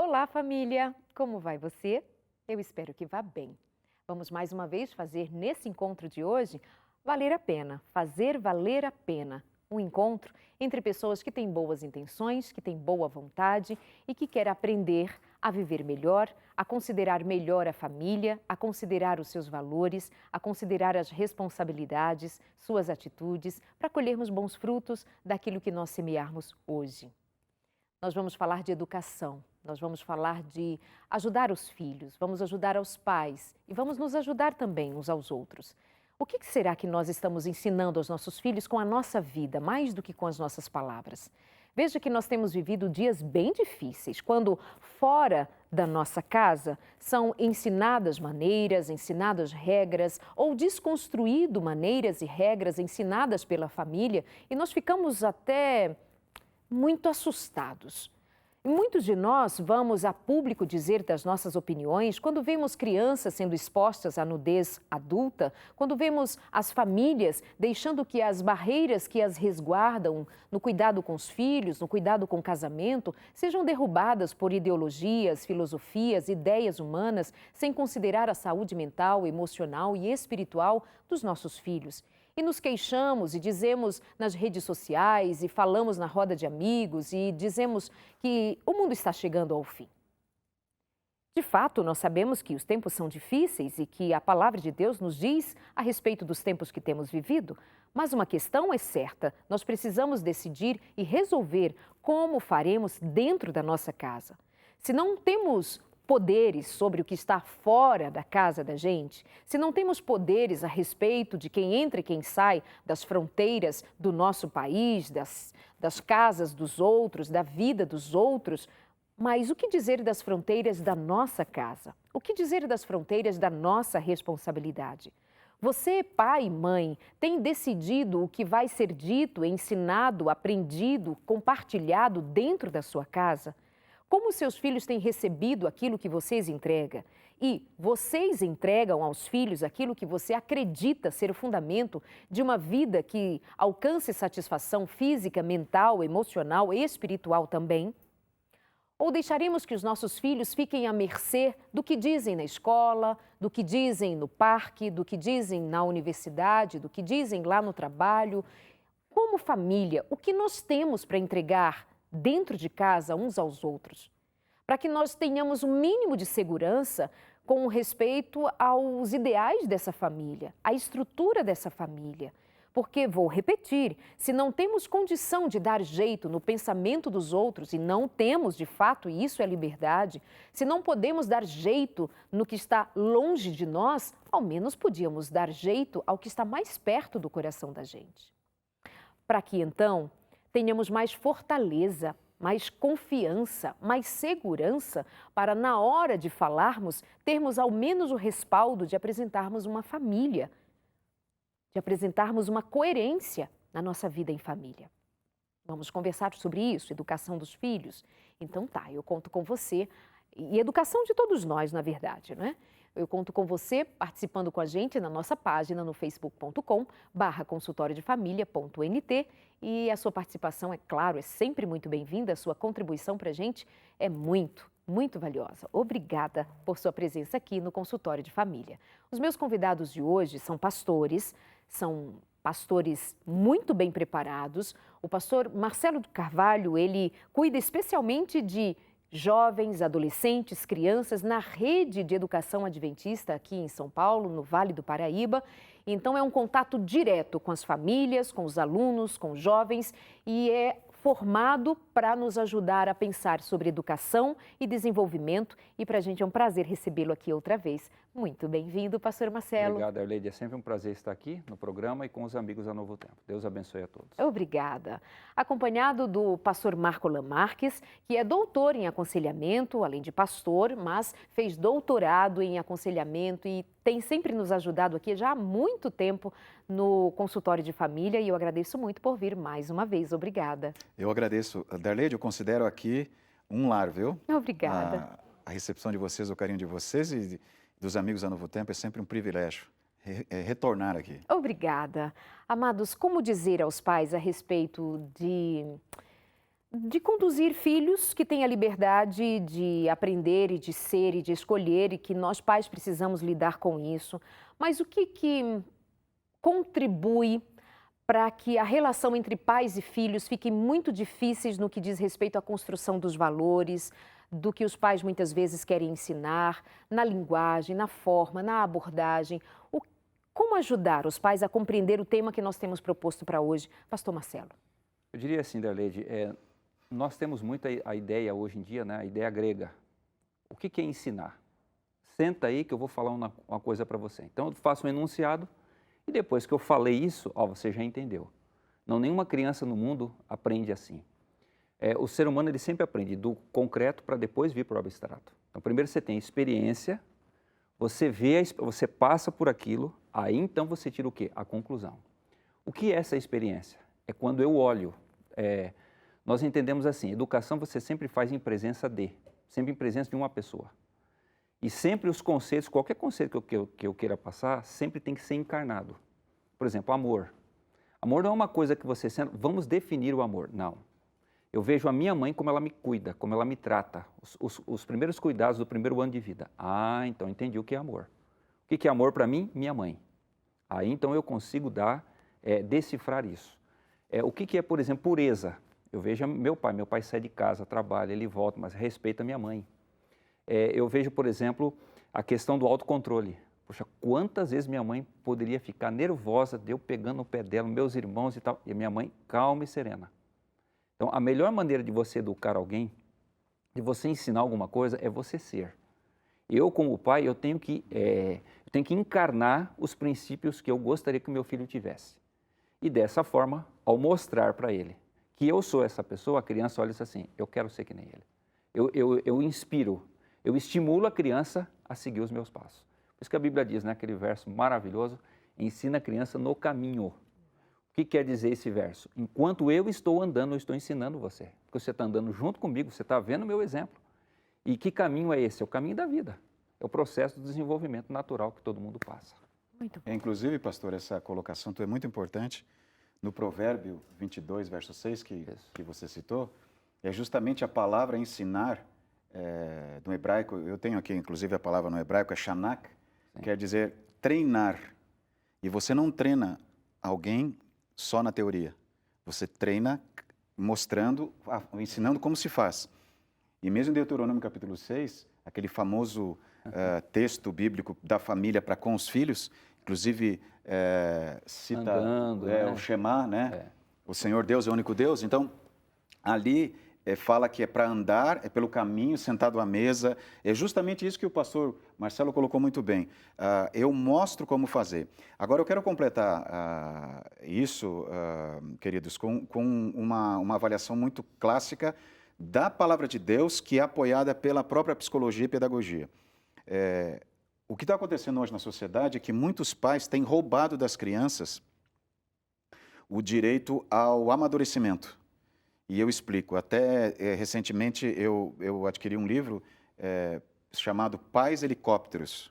Olá, família! Como vai você? Eu espero que vá bem. Vamos mais uma vez fazer nesse encontro de hoje valer a pena, fazer valer a pena. Um encontro entre pessoas que têm boas intenções, que têm boa vontade e que querem aprender a viver melhor, a considerar melhor a família, a considerar os seus valores, a considerar as responsabilidades, suas atitudes, para colhermos bons frutos daquilo que nós semearmos hoje. Nós vamos falar de educação, nós vamos falar de ajudar os filhos, vamos ajudar aos pais e vamos nos ajudar também uns aos outros. O que será que nós estamos ensinando aos nossos filhos com a nossa vida, mais do que com as nossas palavras? Veja que nós temos vivido dias bem difíceis, quando fora da nossa casa são ensinadas maneiras, ensinadas regras ou desconstruído maneiras e regras ensinadas pela família e nós ficamos até muito assustados. E muitos de nós vamos a público dizer das nossas opiniões quando vemos crianças sendo expostas à nudez adulta, quando vemos as famílias deixando que as barreiras que as resguardam no cuidado com os filhos, no cuidado com o casamento, sejam derrubadas por ideologias, filosofias, ideias humanas, sem considerar a saúde mental, emocional e espiritual dos nossos filhos. E nos queixamos e dizemos nas redes sociais e falamos na roda de amigos e dizemos que o mundo está chegando ao fim. De fato, nós sabemos que os tempos são difíceis e que a palavra de Deus nos diz a respeito dos tempos que temos vivido, mas uma questão é certa, nós precisamos decidir e resolver como faremos dentro da nossa casa. Se não temos poderes sobre o que está fora da casa da gente, se não temos poderes a respeito de quem entra e quem sai das fronteiras do nosso país, das casas dos outros, da vida dos outros, mas o que dizer das fronteiras da nossa casa? O que dizer das fronteiras da nossa responsabilidade? Você, pai e mãe, tem decidido o que vai ser dito, ensinado, aprendido, compartilhado dentro da sua casa? Como seus filhos têm recebido aquilo que vocês entregam? E vocês entregam aos filhos aquilo que você acredita ser o fundamento de uma vida que alcance satisfação física, mental, emocional e espiritual também? Ou deixaremos que os nossos filhos fiquem à mercê do que dizem na escola, do que dizem no parque, do que dizem na universidade, do que dizem lá no trabalho? Como família, o que nós temos para entregar dentro de casa uns aos outros, para que nós tenhamos o mínimo de segurança com respeito aos ideais dessa família, à estrutura dessa família. Porque, vou repetir, se não temos condição de dar jeito no pensamento dos outros, e não temos de fato, e isso é liberdade, se não podemos dar jeito no que está longe de nós, ao menos podíamos dar jeito ao que está mais perto do coração da gente. Para que então tenhamos mais fortaleza, mais confiança, mais segurança para, na hora de falarmos, termos ao menos o respaldo de apresentarmos uma família, de apresentarmos uma coerência na nossa vida em família. Vamos conversar sobre isso, educação dos filhos? Então tá, eu conto com você, e educação de todos nós, na verdade, né? Eu conto com você participando com a gente na nossa página no facebook.com/consultoriodefamilia.nt e a sua participação, é claro, é sempre muito bem-vinda, a sua contribuição para a gente é muito valiosa. Obrigada por sua presença aqui no Consultório de Família. Os meus convidados de hoje são pastores muito bem preparados. O pastor Marcelo de Carvalho, ele cuida especialmente de jovens, adolescentes, crianças na rede de educação adventista aqui em São Paulo, no Vale do Paraíba. Então é um contato direto com as famílias, com os alunos, com os jovens e é formado para nos ajudar a pensar sobre educação e desenvolvimento. E para a gente é um prazer recebê-lo aqui outra vez. Muito bem-vindo, pastor Marcelo. Obrigado, Arleide. É sempre um prazer estar aqui no programa e com os amigos da Novo Tempo. Deus abençoe a todos. Obrigada. Acompanhado do pastor Marco Lamarques, que é doutor em aconselhamento, além de pastor, mas fez doutorado em aconselhamento e tem sempre nos ajudado aqui já há muito tempo no consultório de família e eu agradeço muito por vir mais uma vez. Obrigada. Eu agradeço. Darleide, eu considero aqui um lar, viu? Obrigada. A recepção de vocês, o carinho de vocês e dos amigos da Novo Tempo é sempre um privilégio retornar aqui. Obrigada. Amados, como dizer aos pais a respeito de conduzir filhos que têm a liberdade de aprender e de ser e de escolher e que nós pais precisamos lidar com isso. Mas o que contribui para que a relação entre pais e filhos fique muito difíceis no que diz respeito à construção dos valores, do que os pais muitas vezes querem ensinar, na linguagem, na forma, na abordagem? Como ajudar os pais a compreender o tema que nós temos proposto para hoje? Pastor Marcelo. Eu diria assim, Darleide, nós temos muito a ideia hoje em dia, né, a ideia grega. O que é ensinar? Senta aí que eu vou falar uma coisa para você. Então, eu faço um enunciado e depois que eu falei isso, você já entendeu. Não, nenhuma criança no mundo aprende assim. O ser humano ele sempre aprende do concreto para depois vir para o abstrato. Então, primeiro você tem a experiência, você vê, você passa por aquilo, aí então você tira o quê? A conclusão. O que é essa experiência? É quando eu olho. Nós entendemos assim, educação você sempre faz em presença sempre em presença de uma pessoa. E sempre os conceitos, qualquer conceito que eu queira passar, sempre tem que ser encarnado. Por exemplo, amor. Amor não é uma coisa que você senta, vamos definir o amor. Não. Eu vejo a minha mãe como ela me cuida, como ela me trata. Os primeiros cuidados do primeiro ano de vida. Então entendi o que é amor. O que é amor para mim? Minha mãe. Aí então eu consigo decifrar isso. O que é, por exemplo, pureza? Eu vejo meu pai sai de casa, trabalha, ele volta, mas respeita a minha mãe. Eu vejo, por exemplo, a questão do autocontrole. Poxa, quantas vezes minha mãe poderia ficar nervosa de eu pegando no pé dela, meus irmãos e tal, e a minha mãe calma e serena. Então, a melhor maneira de você educar alguém, de você ensinar alguma coisa, é você ser. Eu, como pai, eu tenho que encarnar os princípios que eu gostaria que o meu filho tivesse. E dessa forma, ao mostrar para ele que eu sou essa pessoa, a criança olha e diz assim, eu quero ser que nem ele. Eu inspiro, eu estimulo a criança a seguir os meus passos. Por isso que a Bíblia diz, né, aquele verso maravilhoso, ensina a criança no caminho. O que quer dizer esse verso? Enquanto eu estou andando, eu estou ensinando você. Porque você está andando junto comigo, você está vendo o meu exemplo. E que caminho é esse? É o caminho da vida. É o processo do desenvolvimento natural que todo mundo passa. Muito bom. Inclusive, pastor, essa colocação é muito importante. No Provérbio 22, verso 6, que você citou, é justamente a palavra ensinar, do hebraico, eu tenho aqui inclusive a palavra no hebraico, é shanak, quer dizer treinar. E você não treina alguém só na teoria. Você treina mostrando, ensinando como se faz. E mesmo em Deuteronômio capítulo 6, aquele famoso texto bíblico da família para com os filhos, inclusive cita Andando, né? O Shema, né? O Senhor Deus é o único Deus. Então, ali fala que é para andar, é pelo caminho, sentado à mesa. É justamente isso que o pastor Marcelo colocou muito bem. Eu mostro como fazer. Agora, eu quero completar isso, queridos, com uma avaliação muito clássica da palavra de Deus, que é apoiada pela própria psicologia e pedagogia. O que está acontecendo hoje na sociedade é que muitos pais têm roubado das crianças o direito ao amadurecimento. E eu explico. Até recentemente eu adquiri um livro chamado Pais Helicópteros.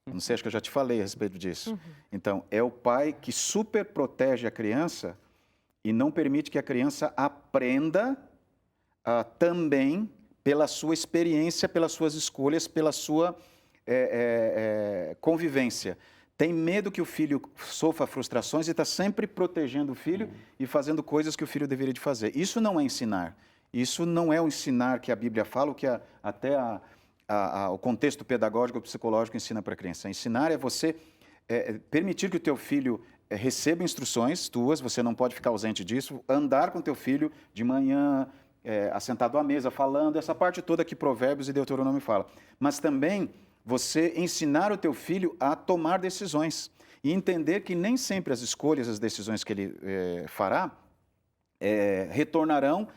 Não sei, acho que eu já te falei a respeito disso. Uhum. Então, é o pai que super protege a criança e não permite que a criança aprenda também pela sua experiência, pelas suas escolhas, pela sua convivência. Tem medo que o filho sofra frustrações e está sempre protegendo o filho e fazendo coisas que o filho deveria de fazer. Isso não é ensinar. Isso não é o ensinar que a Bíblia fala, o que até o contexto pedagógico e psicológico ensina para a criança. Ensinar é você permitir que o teu filho receba instruções tuas, você não pode ficar ausente disso, andar com o teu filho de manhã, assentado à mesa, falando, essa parte toda que Provérbios e Deuteronômio fala. Mas também você ensinar o teu filho a tomar decisões e entender que nem sempre as escolhas, as decisões que ele fará, retornarão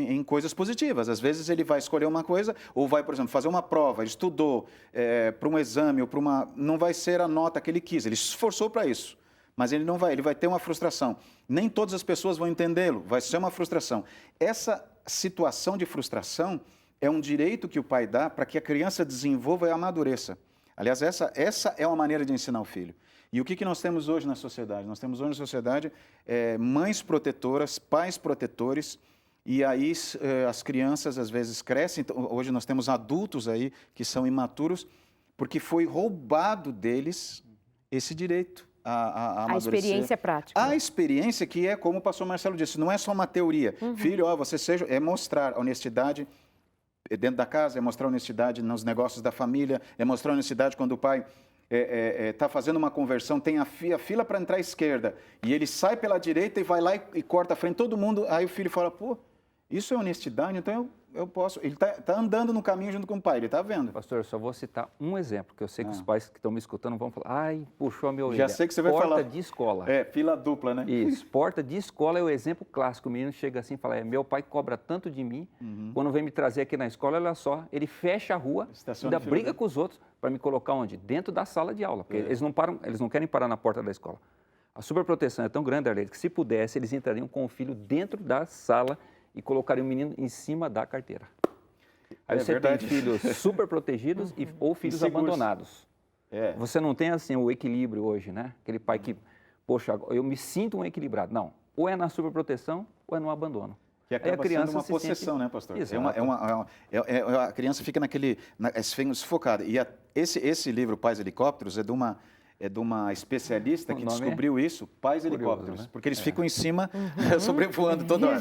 em coisas positivas. Às vezes ele vai escolher uma coisa, ou vai, por exemplo, fazer uma prova, ele estudou para um exame, ou para não vai ser a nota que ele quis, ele se esforçou para isso, mas ele vai ter uma frustração. Nem todas as pessoas vão entendê-lo, vai ser uma frustração. Essa situação de frustração é um direito que o pai dá para que a criança desenvolva e amadureça. Aliás, essa é uma maneira de ensinar o filho. E o que nós temos hoje na sociedade? Nós temos hoje na sociedade mães protetoras, pais protetores, e aí as crianças às vezes crescem. Então, hoje nós temos adultos aí que são imaturos, porque foi roubado deles esse direito a amadurecer. experiência prática. A experiência que é, como o pastor Marcelo disse, não é só uma teoria. Filho, você seja, é mostrar honestidade dentro da casa, é mostrar honestidade nos negócios da família, é mostrar honestidade quando o pai está fazendo uma conversão, tem a fila para entrar à esquerda, e ele sai pela direita e vai lá e corta a frente, todo mundo, aí o filho fala, pô, isso é honestidade, então eu posso. Ele está andando no caminho junto com o pai, ele está vendo. Pastor, eu só vou citar um exemplo, que eu sei que os pais que estão me escutando vão falar, ai, puxou a minha orelha. Já sei que você vai falar. Porta de escola. Fila dupla, né? Isso, porta de escola é o exemplo clássico. O menino chega assim e fala, meu pai cobra tanto de mim, quando vem me trazer aqui na escola, olha só, ele fecha a rua, Estaciona ainda briga com os outros para me colocar onde? Dentro da sala de aula, porque eles não querem parar na porta da escola. A superproteção é tão grande, Arlete, que se pudesse, eles entrariam com o filho dentro da sala e colocariam o menino em cima da carteira. Aí você verdade. tem filhos super protegidos ou filhos Inseguros. abandonados. Você não tem assim o equilíbrio hoje, né? Aquele pai que, poxa, eu me sinto um equilibrado. Não, ou é na superproteção ou é no abandono. Que acaba aí a criança sendo uma se possessão, sente... né, pastor? Exato. A criança fica sufocada. E esse livro, Pais Helicópteros, é de uma especialista que descobriu isso, Pais Helicópteros, né? Porque eles ficam em cima, sobrevoando toda hora.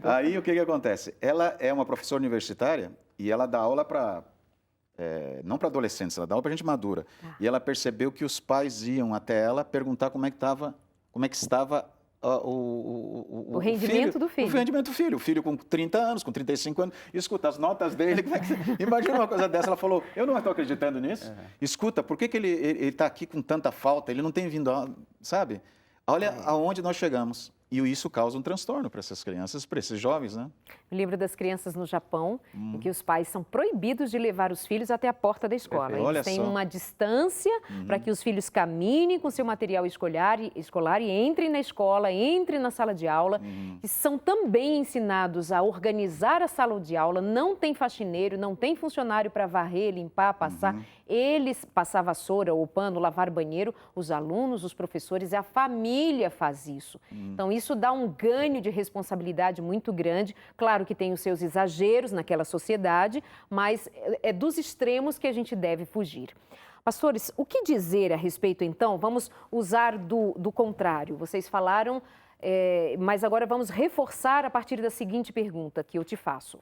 Aí o que acontece? Ela é uma professora universitária e ela dá aula para, não para adolescentes, ela dá aula para gente madura. E ela percebeu que os pais iam até ela perguntar como é que estava o rendimento do filho. O rendimento do filho. O filho com 30 anos, com 35 anos, escuta as notas dele. Como é que imagina uma coisa dessa? Ela falou, eu não estou acreditando nisso. Escuta, por que ele está aqui com tanta falta? Ele não tem vindo, sabe? Olha aonde nós chegamos. E isso causa um transtorno para essas crianças, para esses jovens, né? O livro das crianças no Japão, em que os pais são proibidos de levar os filhos até a porta da escola. Eles têm uma distância para que os filhos caminhem com seu material escolar e entrem na escola, entrem na sala de aula. E são também ensinados a organizar a sala de aula. Não tem faxineiro, não tem funcionário para varrer, limpar, passar. Eles passar vassoura ou pano, lavar banheiro. Os alunos, os professores, a família faz isso. Então, isso dá um ganho de responsabilidade muito grande. Claro que tem os seus exageros naquela sociedade, mas é dos extremos que a gente deve fugir. Pastores, o que dizer a respeito, então? Vamos usar do contrário. Vocês falaram, mas agora vamos reforçar a partir da seguinte pergunta que eu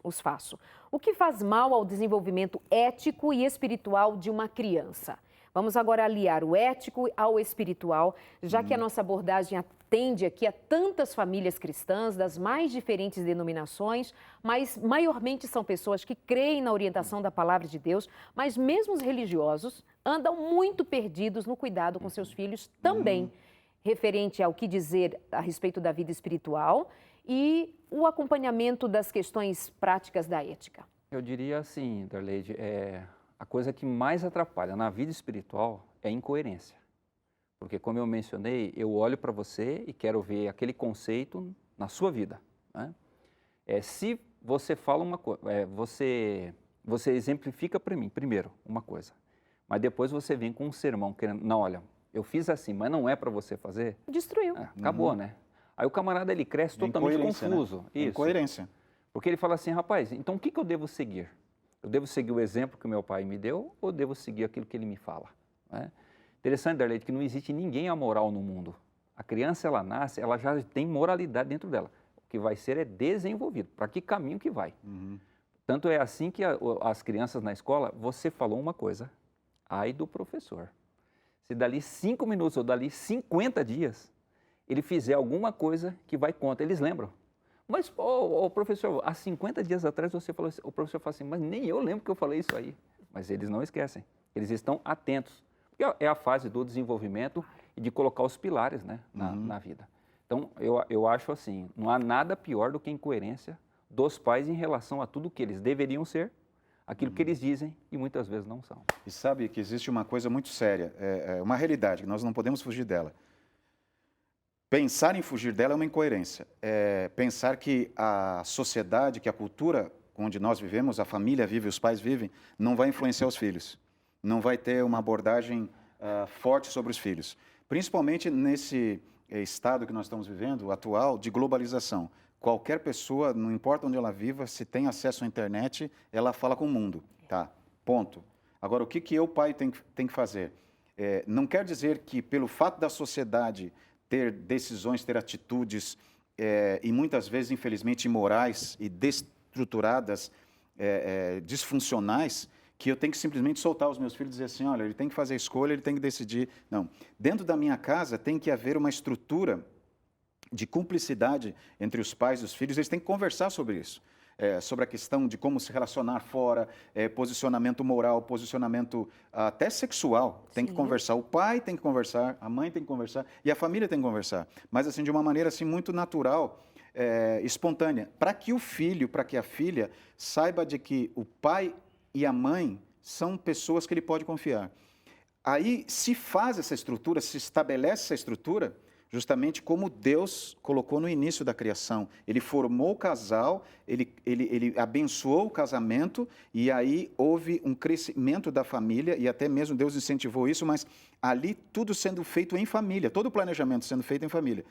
os faço. O que faz mal ao desenvolvimento ético e espiritual de uma criança? Vamos agora aliar o ético ao espiritual, já que a nossa abordagem atende aqui a tantas famílias cristãs das mais diferentes denominações, mas maiormente são pessoas que creem na orientação da palavra de Deus, mas mesmo os religiosos andam muito perdidos no cuidado com seus filhos também, referente ao que dizer a respeito da vida espiritual e o acompanhamento das questões práticas da ética. Eu diria assim, Darleide, a coisa que mais atrapalha na vida espiritual é a incoerência. Porque, como eu mencionei, eu olho para você e quero ver aquele conceito na sua vida. Né? Se você fala uma coisa, você exemplifica para mim, primeiro, uma coisa. Mas depois você vem com um sermão, querendo, não, olha, eu fiz assim, mas não é para você fazer. Destruiu. Acabou, né? Aí o camarada, ele cresce totalmente confuso. Né? Incoerência. Porque ele fala assim, rapaz, então o que eu devo seguir? Eu devo seguir o exemplo que o meu pai me deu ou devo seguir aquilo que ele me fala? Né? Interessante, Darleide, que não existe ninguém amoral no mundo. A criança, ela nasce, ela já tem moralidade dentro dela. O que vai ser é desenvolvido. Para que caminho que vai? Tanto é assim que as crianças na escola, você falou uma coisa, ai do professor. Se dali 5 minutos ou dali 50 dias, ele fizer alguma coisa que vai contra, eles lembram. Mas, professor, há 50 dias atrás você falou assim, o professor fala assim, mas nem eu lembro que eu falei isso aí. Mas eles não esquecem, eles estão atentos. Porque é a fase do desenvolvimento e de colocar os pilares, né, na vida. Então, eu acho assim, não há nada pior do que a incoerência dos pais em relação a tudo que eles deveriam ser, aquilo que eles dizem e muitas vezes não são. E sabe que existe uma coisa muito séria, uma realidade, que nós não podemos fugir dela. Pensar em fugir dela é uma incoerência. Pensar que a sociedade, que a cultura onde nós vivemos, a família vive, os pais vivem, não vai influenciar os filhos. Não vai ter uma abordagem forte sobre os filhos. Principalmente nesse estado que nós estamos vivendo, atual, de globalização. Qualquer pessoa, não importa onde ela viva, se tem acesso à internet, ela fala com o mundo, tá? Ponto. Agora, o que eu, pai, tenho que fazer? Não quer dizer que, pelo fato da sociedade ter decisões, ter atitudes, e muitas vezes, infelizmente, imorais e destruturadas, disfuncionais, que eu tenho que simplesmente soltar os meus filhos e dizer assim, olha, ele tem que fazer a escolha, ele tem que decidir. Não. Dentro da minha casa tem que haver uma estrutura de cumplicidade entre os pais e os filhos, eles têm que conversar sobre isso. Sobre a questão de como se relacionar fora, posicionamento moral, posicionamento até sexual, tem que conversar. O pai tem que conversar, a mãe tem que conversar e a família tem que conversar. Mas assim, de uma maneira assim, muito natural, espontânea, para que o filho, para que a filha saiba de que o pai e a mãe são pessoas que ele pode confiar. Aí se faz essa estrutura, se estabelece essa estrutura, justamente como Deus colocou no início da criação. Ele formou o casal, ele abençoou o casamento, e aí houve um crescimento da família, e até mesmo Deus incentivou isso, mas ali tudo sendo feito em família, todo o planejamento sendo feito em família.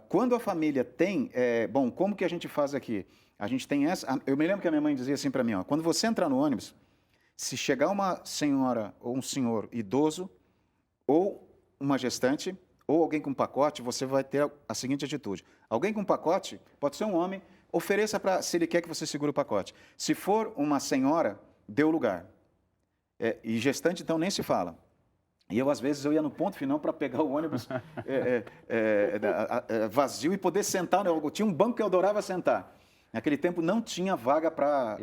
Quando a família tem... bom, como que a gente faz aqui? A gente tem essa... Eu me lembro que a minha mãe dizia assim para mim, ó, quando você entrar no ônibus, se chegar uma senhora ou um senhor idoso, ou uma gestante, ou alguém com pacote, você vai ter a seguinte atitude. Alguém com pacote, pode ser um homem, ofereça para, se ele quer que você segure o pacote. Se for uma senhora, dê o lugar. E gestante, então, nem se fala. E eu, às vezes, eu ia no ponto final para pegar o ônibus vazio e poder sentar. Tinha um banco que eu adorava sentar. Naquele tempo não tinha vaga para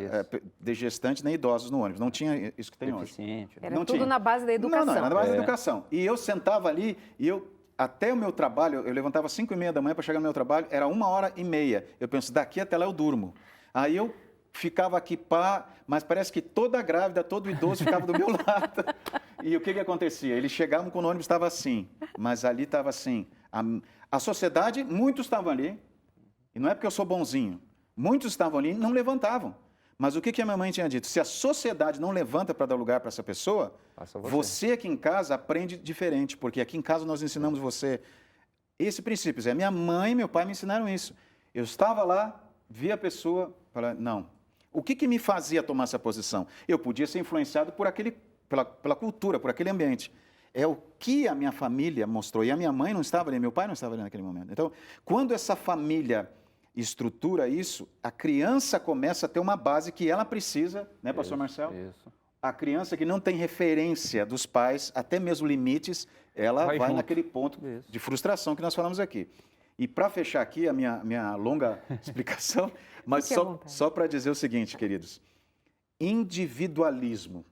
de gestante nem idosos no ônibus. Não tinha isso que tem hoje. Era não tudo tinha. na base da educação. Não, era na base da educação. E eu sentava ali e até o meu trabalho, eu levantava às 5h30 da manhã para chegar no meu trabalho, era 1h30. Eu penso, daqui até lá eu durmo. Aí eu ficava aqui, mas parece que toda grávida, todo idoso ficava do meu lado. E o que acontecia? Eles chegavam quando o ônibus estava assim, mas ali estava assim. A sociedade, muitos estavam ali, e não é porque eu sou bonzinho, muitos estavam ali e não levantavam. Mas o que a minha mãe tinha dito? Se a sociedade não levanta para dar lugar para essa pessoa, você aqui em casa aprende diferente, porque aqui em casa nós ensinamos você esse princípio. Minha mãe e meu pai me ensinaram isso. Eu estava lá, via a pessoa, falava, não. O que me fazia tomar essa posição? Eu podia ser influenciado por pela cultura, por aquele ambiente. É o que a minha família mostrou. E a minha mãe não estava ali, meu pai não estava ali naquele momento. Então, quando essa família estrutura isso, a criança começa a ter uma base que ela precisa, né, pastor Marcelo? Isso. A criança que não tem referência dos pais, até mesmo limites, ela vai naquele ponto de frustração que nós falamos aqui. E para fechar aqui a minha longa explicação, mas só para dizer o seguinte, queridos, individualismo.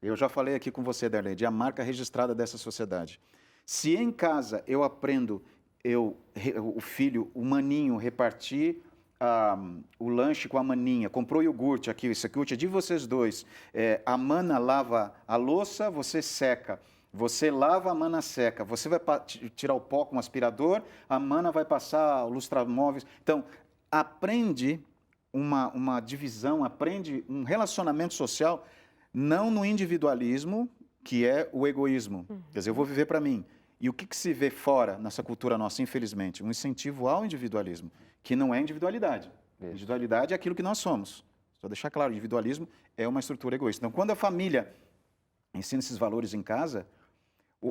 Eu já falei aqui com você, Darlene, a marca registrada dessa sociedade. Se em casa eu aprendo o filho, o maninho, repartir o lanche com a maninha, comprou iogurte aqui, esse iogurte é de vocês dois, a mana lava a louça, você seca, você lava, a mana seca, você vai tirar o pó com o aspirador, a mana vai passar o lustramóveis. Então, aprende uma divisão, aprende um relacionamento social, não no individualismo, que é o egoísmo. Quer dizer, eu vou viver para mim. E o que se vê fora, nessa cultura nossa, infelizmente? Um incentivo ao individualismo, que não é individualidade. Individualidade é aquilo que nós somos. Só deixar claro, o individualismo é uma estrutura egoísta. Então, quando a família ensina esses valores em casa,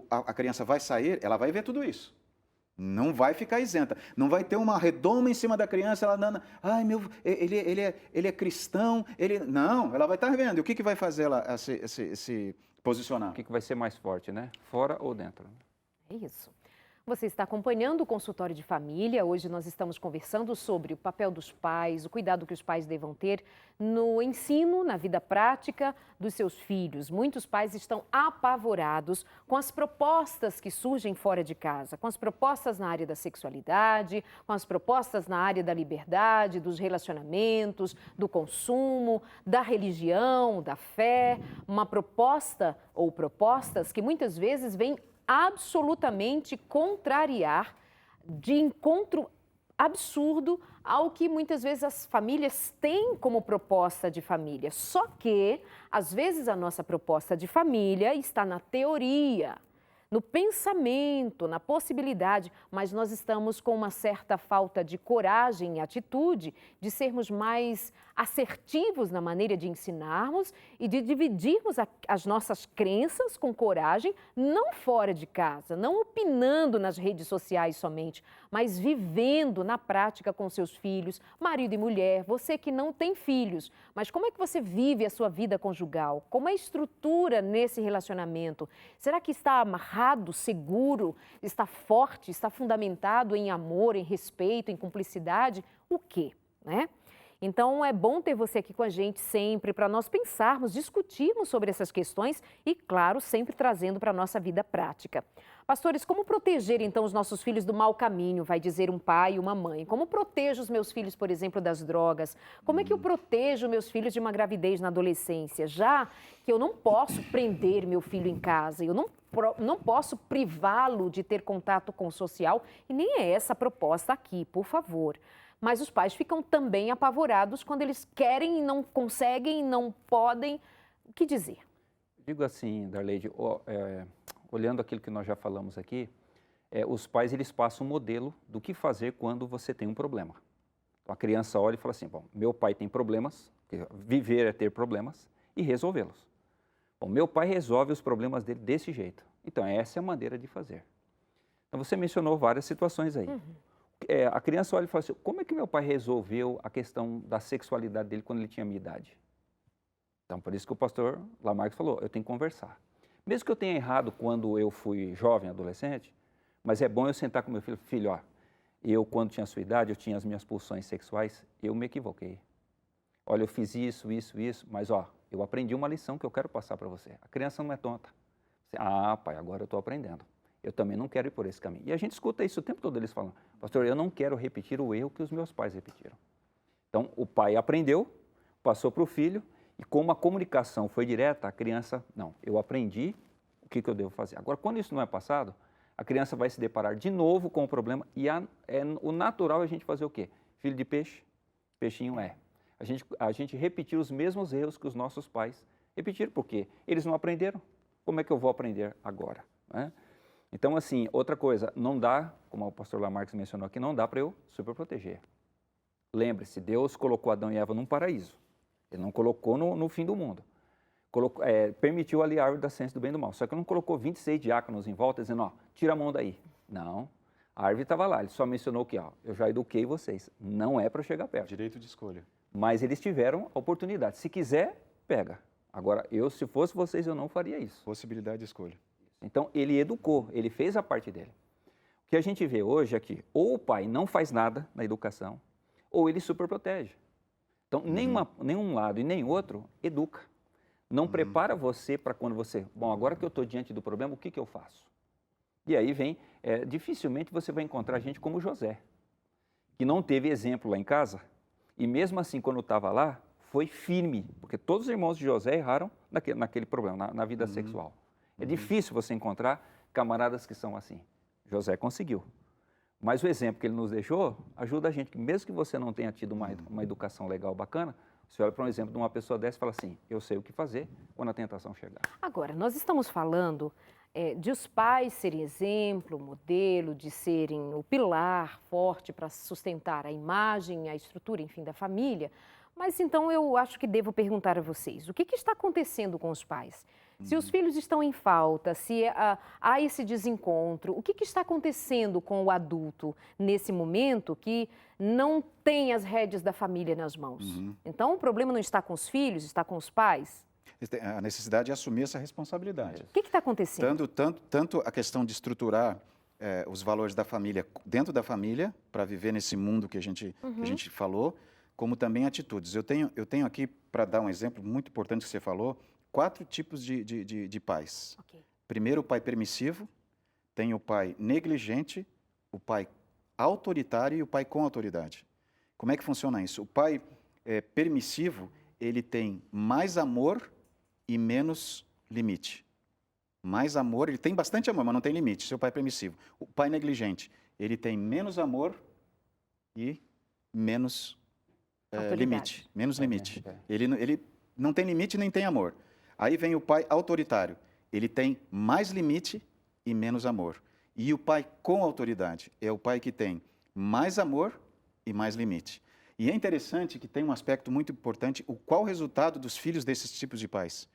a criança vai sair, ela vai ver tudo isso. Não vai ficar isenta. Não vai ter uma redoma em cima da criança, ela andando, ele é cristão, Não, ela vai estar vendo. E o que vai fazer ela se posicionar? O que vai ser mais forte, né? Fora ou dentro? É isso. Você está acompanhando o consultório de família. Hoje nós estamos conversando sobre o papel dos pais, o cuidado que os pais devam ter no ensino, na vida prática dos seus filhos. Muitos pais estão apavorados com as propostas que surgem fora de casa, com as propostas na área da sexualidade, com as propostas na área da liberdade, dos relacionamentos, do consumo, da religião, da fé. Uma proposta ou propostas que muitas vezes vêm absolutamente contrariar, de encontro absurdo ao que muitas vezes as famílias têm como proposta de família. Só que, às vezes, a nossa proposta de família está na teoria, no pensamento, na possibilidade, mas nós estamos com uma certa falta de coragem e atitude de sermos mais assertivos na maneira de ensinarmos e de dividirmos as nossas crenças com coragem, não fora de casa, não opinando nas redes sociais somente, mas vivendo na prática com seus filhos, marido e mulher, você que não tem filhos, mas como é que você vive a sua vida conjugal? Como é a estrutura nesse relacionamento? Será que está amarrado, seguro, está forte, está fundamentado em amor, em respeito, em cumplicidade? O quê, né? Então, é bom ter você aqui com a gente sempre para nós pensarmos, discutirmos sobre essas questões e, claro, sempre trazendo para a nossa vida prática. Pastores, como proteger, então, os nossos filhos do mau caminho, vai dizer um pai e uma mãe? Como protejo os meus filhos, por exemplo, das drogas? Como é que eu protejo meus filhos de uma gravidez na adolescência? Já que eu não posso prender meu filho em casa, eu não posso privá-lo de ter contato com o social, e nem é essa a proposta aqui, por favor. Mas os pais ficam também apavorados quando eles querem e não conseguem, não podem. O que dizer? Digo assim, Darleide, olhando aquilo que nós já falamos aqui, os pais eles passam um modelo do que fazer quando você tem um problema. Então, a criança olha e fala assim, bom, meu pai tem problemas, viver é ter problemas, e resolvê-los. Bom, meu pai resolve os problemas dele desse jeito. Então, essa é a maneira de fazer. Então, você mencionou várias situações aí. A criança olha e fala assim, como é que meu pai resolveu a questão da sexualidade dele quando ele tinha a minha idade? Então, por isso que o pastor Lamarck falou, eu tenho que conversar. Mesmo que eu tenha errado quando eu fui jovem, adolescente, mas é bom eu sentar com meu filho, filho, ó, eu quando tinha a sua idade, eu tinha as minhas pulsões sexuais, eu me equivoquei. Olha, eu fiz isso, mas ó, eu aprendi uma lição que eu quero passar para você. A criança não é tonta. Ah, pai, agora eu estou aprendendo. Eu também não quero ir por esse caminho. E a gente escuta isso o tempo todo, eles falam, pastor, eu não quero repetir o erro que os meus pais repetiram. Então, o pai aprendeu, passou para o filho, e como a comunicação foi direta, a criança, não, eu aprendi o que eu devo fazer. Agora, quando isso não é passado, a criança vai se deparar de novo com o problema, e o natural é a gente fazer o quê? Filho de peixe, peixinho é. A gente repetir os mesmos erros que os nossos pais repetiram, porque eles não aprenderam. Como é que eu vou aprender agora? Né? Então, assim, outra coisa, não dá, como o pastor Lamarck mencionou aqui, não dá para eu superproteger. Lembre-se, Deus colocou Adão e Eva num paraíso. Ele não colocou no fim do mundo. Permitiu ali a árvore da ciência do bem e do mal. Só que não colocou 26 diáconos em volta dizendo, ó, tira a mão daí. Não, a árvore estava lá. Ele só mencionou que, ó, eu já eduquei vocês. Não é para chegar perto. Direito de escolha. Mas eles tiveram a oportunidade. Se quiser, pega. Agora, se fosse vocês, eu não faria isso. Possibilidade de escolha. Então, ele educou, ele fez a parte dele. O que a gente vê hoje é que ou o pai não faz nada na educação, ou ele superprotege. Então, nenhum lado e nem outro educa. Não prepara você para quando você... Bom, agora que eu estou diante do problema, o que eu faço? E aí vem... dificilmente você vai encontrar gente como José, que não teve exemplo lá em casa, e mesmo assim, quando estava lá, foi firme, porque todos os irmãos de José erraram naquele problema, na vida sexual. É difícil você encontrar camaradas que são assim. José conseguiu. Mas o exemplo que ele nos deixou ajuda a gente, que mesmo que você não tenha tido uma educação legal bacana, você olha para um exemplo de uma pessoa dessa e fala assim, eu sei o que fazer quando a tentação chegar. Agora, nós estamos falando de os pais serem exemplo, modelo, de serem o pilar forte para sustentar a imagem, a estrutura, enfim, da família. Mas então eu acho que devo perguntar a vocês, o que está acontecendo com os pais? Se os filhos estão em falta, se há esse desencontro, o que está acontecendo com o adulto nesse momento que não tem as rédeas da família nas mãos? Então o problema não está com os filhos, está com os pais? A necessidade de assumir essa responsabilidade. O que está acontecendo? Tanto a questão de estruturar os valores da família dentro da família, para viver nesse mundo que a gente falou, como também atitudes. Eu tenho aqui, para dar um exemplo muito importante que você falou, 4 tipos de pais. Okay. Primeiro, o pai permissivo, tem o pai negligente, o pai autoritário e o pai com autoridade. Como é que funciona isso? O pai permissivo, ele tem mais amor e menos limite. Mais amor, ele tem bastante amor, mas não tem limite, seu pai é permissivo. O pai negligente, ele tem menos amor e menos limite. Menos limite. Ele não tem limite nem tem amor. Aí vem o pai autoritário. Ele tem mais limite e menos amor. E o pai com autoridade é o pai que tem mais amor e mais limite. E é interessante que tem um aspecto muito importante, qual o resultado dos filhos desses tipos de pais.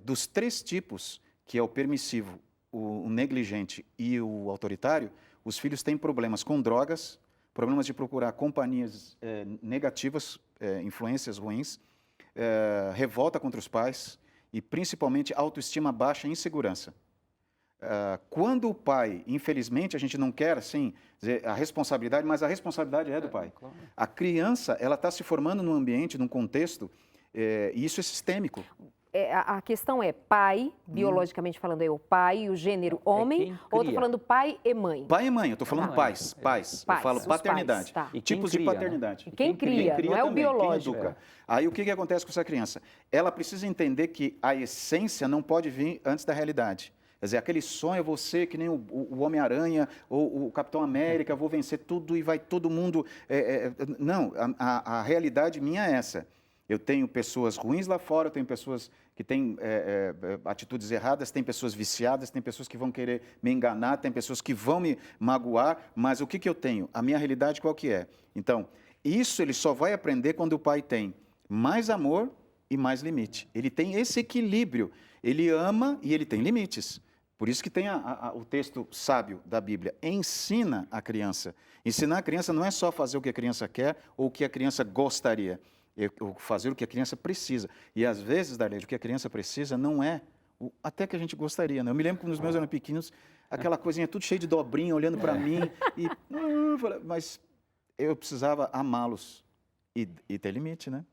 Dos 3 tipos, que é o permissivo, o negligente e o autoritário, os filhos têm problemas com drogas, problemas de procurar companhias negativas, influências ruins, revolta contra os pais e principalmente autoestima baixa e insegurança. Quando o pai, infelizmente, a gente não quer assim dizer a responsabilidade, mas a responsabilidade é do pai. Claro. A criança, ela está se formando num ambiente, num contexto, e isso é sistêmico. A questão é pai, biologicamente falando, é o pai, o gênero homem, quem ou estou cria. falando pai e mãe? Pai e mãe, eu estou falando Não, pais. Eu falo os paternidade. pais, tá. E quem Tipos cria, de né? paternidade. E quem cria, não é o também, biológico. Quem educa. Aí o que acontece com essa criança? Ela precisa entender que a essência não pode vir antes da realidade. Quer dizer, aquele sonho, eu vou ser que nem o Homem-Aranha ou o Capitão América, vou vencer tudo e vai todo mundo... Não, a realidade minha é essa. Eu tenho pessoas ruins lá fora, eu tenho pessoas que têm atitudes erradas, tem pessoas viciadas, tem pessoas que vão querer me enganar, tem pessoas que vão me magoar, mas o que eu tenho? A minha realidade qual que é? Então, isso ele só vai aprender quando o pai tem mais amor e mais limite. Ele tem esse equilíbrio, ele ama e ele tem limites. Por isso que tem o texto sábio da Bíblia, ensina a criança. Ensinar a criança não é só fazer o que a criança quer ou o que a criança gostaria, é fazer o que a criança precisa. E às vezes, Darlene, o que a criança precisa não é até que a gente gostaria. Né? Eu me lembro quando os meus eram pequenos, aquela coisinha tudo cheio de dobrinha, olhando para mim, mas eu precisava amá-los e ter limite, né?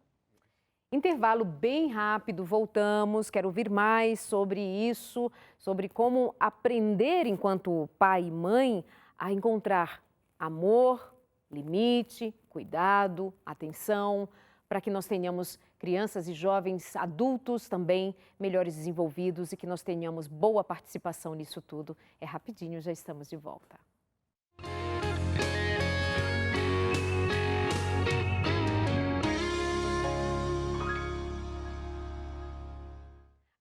Intervalo bem rápido, voltamos. Quero ouvir mais sobre isso, sobre como aprender enquanto pai e mãe a encontrar amor, limite, cuidado, atenção, para que nós tenhamos crianças e jovens adultos também melhores desenvolvidos e que nós tenhamos boa participação nisso tudo. É rapidinho, já estamos de volta.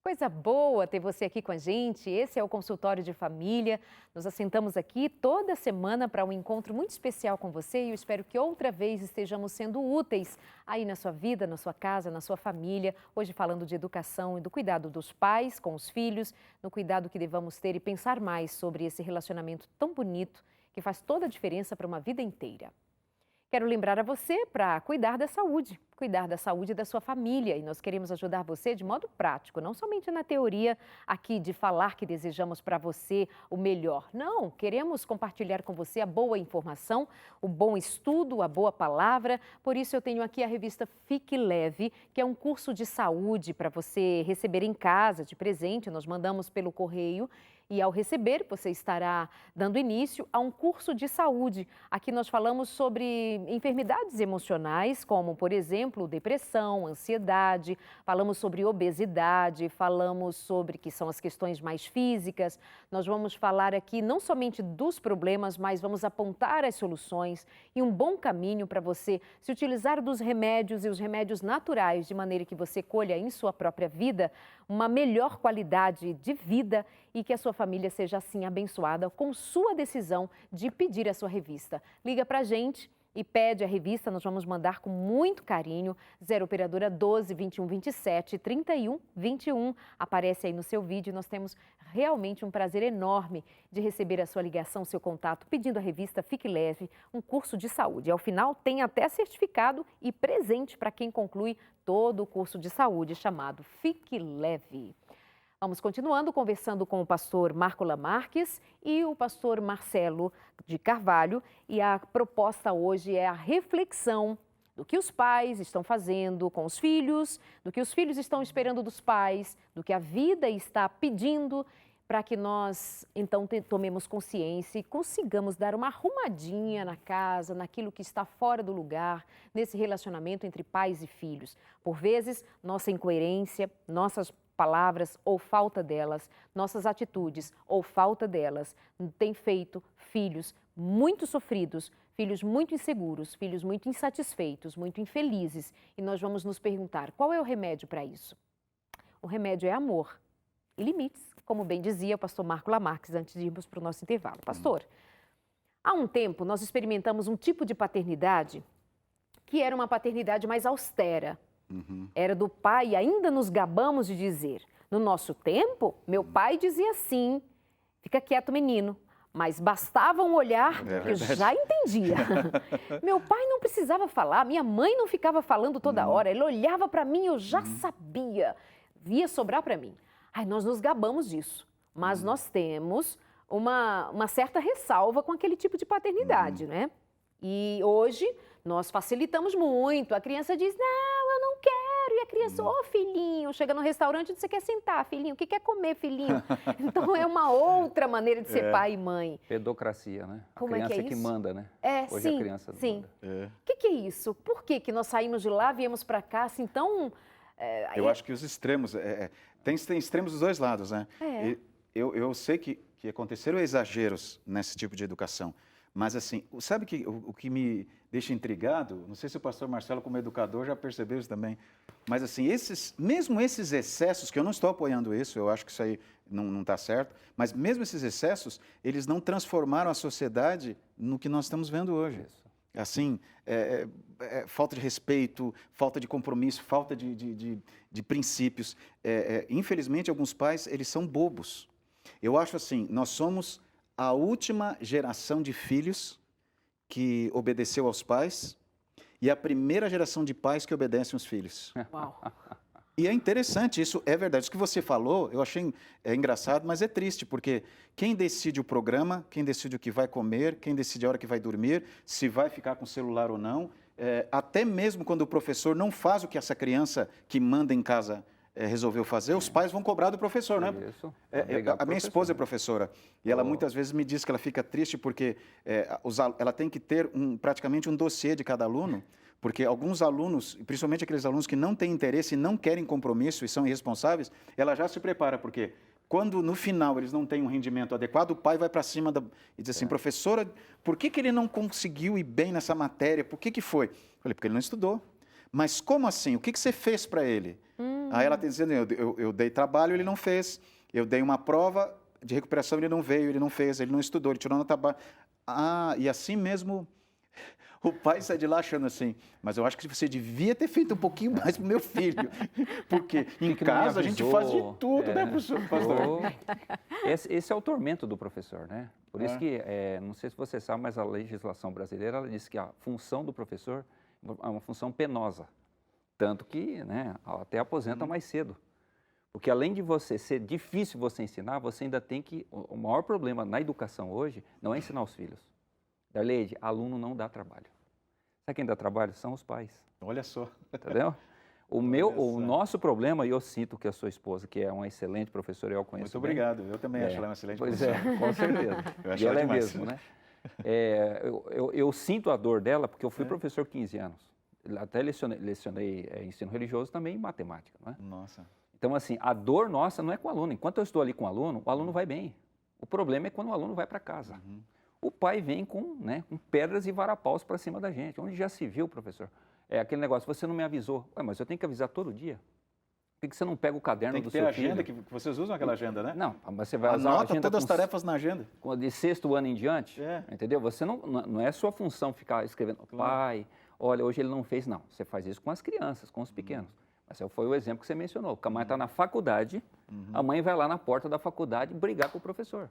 Coisa boa ter você aqui com a gente. Esse é o Consultório de Família. Nos assentamos aqui toda semana para um encontro muito especial com você e eu espero que outra vez estejamos sendo úteis aí na sua vida, na sua casa, na sua família. Hoje falando de educação e do cuidado dos pais com os filhos, no cuidado que devamos ter e pensar mais sobre esse relacionamento tão bonito que faz toda a diferença para uma vida inteira. Quero lembrar a você para cuidar da saúde da sua família. E nós queremos ajudar você de modo prático, não somente na teoria aqui de falar que desejamos para você o melhor. Não, queremos compartilhar com você a boa informação, o bom estudo, a boa palavra. Por isso eu tenho aqui a revista Fique Leve, que é um curso de saúde para você receber em casa de presente. Nós mandamos pelo correio. E ao receber, você estará dando início a um curso de saúde. Aqui nós falamos sobre enfermidades emocionais, como, por exemplo, depressão, ansiedade, falamos sobre obesidade, falamos sobre que são as questões mais físicas. Nós vamos falar aqui não somente dos problemas, mas vamos apontar as soluções e um bom caminho para você se utilizar dos remédios e os remédios naturais, de maneira que você colha em sua própria vida uma melhor qualidade de vida e que a sua família seja assim abençoada com sua decisão de pedir a sua revista. Liga para a gente e pede a revista, nós vamos mandar com muito carinho. 0 operadora 12 21 27 31 21. Aparece aí no seu vídeo. Nós temos realmente um prazer enorme de receber a sua ligação, seu contato, pedindo a revista Fique Leve, um curso de saúde. Ao final, tem até certificado e presente para quem conclui todo o curso de saúde chamado Fique Leve. Vamos continuando conversando com o pastor Marco Lamarques e o pastor Marcelo de Carvalho. E a proposta hoje é a reflexão do que os pais estão fazendo com os filhos, do que os filhos estão esperando dos pais, do que a vida está pedindo, para que nós, então, tomemos consciência e consigamos dar uma arrumadinha na casa, naquilo que está fora do lugar, nesse relacionamento entre pais e filhos. Por vezes, nossa incoerência, nossas palavras ou falta delas, nossas atitudes ou falta delas, tem feito filhos muito sofridos, filhos muito inseguros, filhos muito insatisfeitos, muito infelizes. E nós vamos nos perguntar, qual é o remédio para isso? O remédio é amor e limites, como bem dizia o pastor Marco Lamarques, antes de irmos para o nosso intervalo. Pastor, há um tempo nós experimentamos um tipo de paternidade que era uma paternidade mais austera. Era do pai, e ainda nos gabamos de dizer. No nosso tempo, meu pai dizia assim, fica quieto, menino. Mas bastava um olhar que eu já entendia. Meu pai não precisava falar, minha mãe não ficava falando toda hora. Ele olhava para mim, eu já sabia. Via sobrar para mim. Ai, nós nos gabamos disso. Mas nós temos uma certa ressalva com aquele tipo de paternidade, né? E hoje nós facilitamos muito. A criança diz, não, eu não quero. E a criança, ô filhinho, chega no restaurante e diz, você quer sentar, filhinho? O que quer comer, filhinho? Então é uma outra maneira de ser pai e mãe. Pedocracia, né? A Como criança é que é que isso? manda, né? Hoje Sim, a criança não sim. manda. O que é isso? Por que nós saímos de lá, viemos para cá, assim, tão... Eu acho que os extremos, tem extremos dos dois lados, né? Eu sei que aconteceram exageros nesse tipo de educação, mas assim, sabe o que me deixa intrigado? Não sei se o pastor Marcelo, como educador, já percebeu isso também, mas assim, mesmo esses excessos, que eu não estou apoiando isso, eu acho que isso aí não está certo, mas mesmo esses excessos, eles não transformaram a sociedade no que nós estamos vendo hoje. Isso. Assim, falta de respeito, falta de compromisso, falta de princípios. Infelizmente, alguns pais, eles são bobos. Eu acho assim, nós somos a última geração de filhos que obedeceu aos pais e a primeira geração de pais que obedecem aos filhos. Uau. E é interessante, isso é verdade. Isso que você falou, eu achei engraçado, mas é triste, porque quem decide o programa, quem decide o que vai comer, quem decide a hora que vai dormir, se vai ficar com o celular ou não, até mesmo quando o professor não faz o que essa criança que manda em casa resolveu fazer, os pais vão cobrar do professor, né? Isso. A minha esposa é professora e ela muitas vezes me diz que ela fica triste porque ela tem que ter praticamente um dossiê de cada aluno, porque alguns alunos, principalmente aqueles alunos que não têm interesse e não querem compromisso e são irresponsáveis, ela já se prepara, porque quando no final eles não têm um rendimento adequado, o pai vai para cima e diz assim, professora, por que ele não conseguiu ir bem nessa matéria? Por que foi? Eu falei, porque ele não estudou. Mas como assim? O que você fez para ele? Aí ela está dizendo, eu dei trabalho, ele não fez. Eu dei uma prova de recuperação, ele não veio, ele não fez, ele não estudou, ele tirou nota baixa. E assim mesmo, o pai sai de lá achando assim, mas eu acho que você devia ter feito um pouquinho mais para o meu filho. Porque em casa a gente faz de tudo, né, pastor? Esse é o tormento do professor, né? Por isso que, não sei se você sabe, mas a legislação brasileira, ela diz que a função do professor é uma função penosa. Tanto que, né, até aposenta mais cedo. Porque além de ser difícil você ensinar, você ainda tem que... O maior problema na educação hoje não é ensinar os filhos. Darleide, aluno não dá trabalho. Sabe quem dá trabalho? São os pais. Olha só. Entendeu? O nosso problema, e eu sinto que a sua esposa, que é uma excelente professora, eu a conheço Muito obrigado. Eu também acho ela uma excelente professora. Pois é, com certeza. Eu acho e ela é demais. mesmo, né? Eu sinto a dor dela, porque eu fui professor 15 anos. Até lecionei ensino religioso também em matemática, não é? Nossa. Então, assim, a dor nossa não é com o aluno. Enquanto eu estou ali com o aluno vai bem. O problema é quando o aluno vai para casa. O pai vem com pedras e varapaus para cima da gente. Onde já se viu, professor? É aquele negócio, você não me avisou. Ué, mas eu tenho que avisar todo dia. Por que você não pega o caderno do seu filho? Tem que ter agenda, que vocês usam aquela agenda, né? Não, mas você vai usar a agenda todas as tarefas na agenda. De sexto ano em diante, entendeu? Você não é sua função ficar escrevendo, pai, olha, hoje ele não fez, não. Você faz isso com as crianças, com os pequenos. Mas foi o exemplo que você mencionou. O camarada está na faculdade, a mãe vai lá na porta da faculdade brigar com o professor.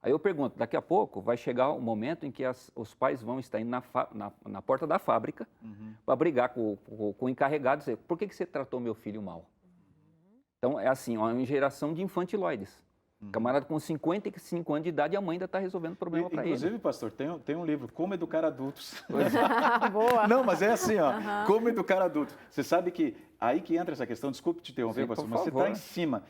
Aí eu pergunto, daqui a pouco vai chegar o momento em que os pais vão estar indo na porta da fábrica para brigar com o encarregado e dizer, por que você tratou meu filho mal? Então, é assim, uma geração de infantiloides. Camarada com 55 anos de idade e a mãe ainda está resolvendo o problema para ele. Inclusive, pastor, tem um livro, Como Educar Adultos. Boa. Não, mas é assim, ó, Como Educar Adultos. Você sabe que aí que entra essa questão, desculpe te interromper, Sim, pastor, por mas você favor. está em cima.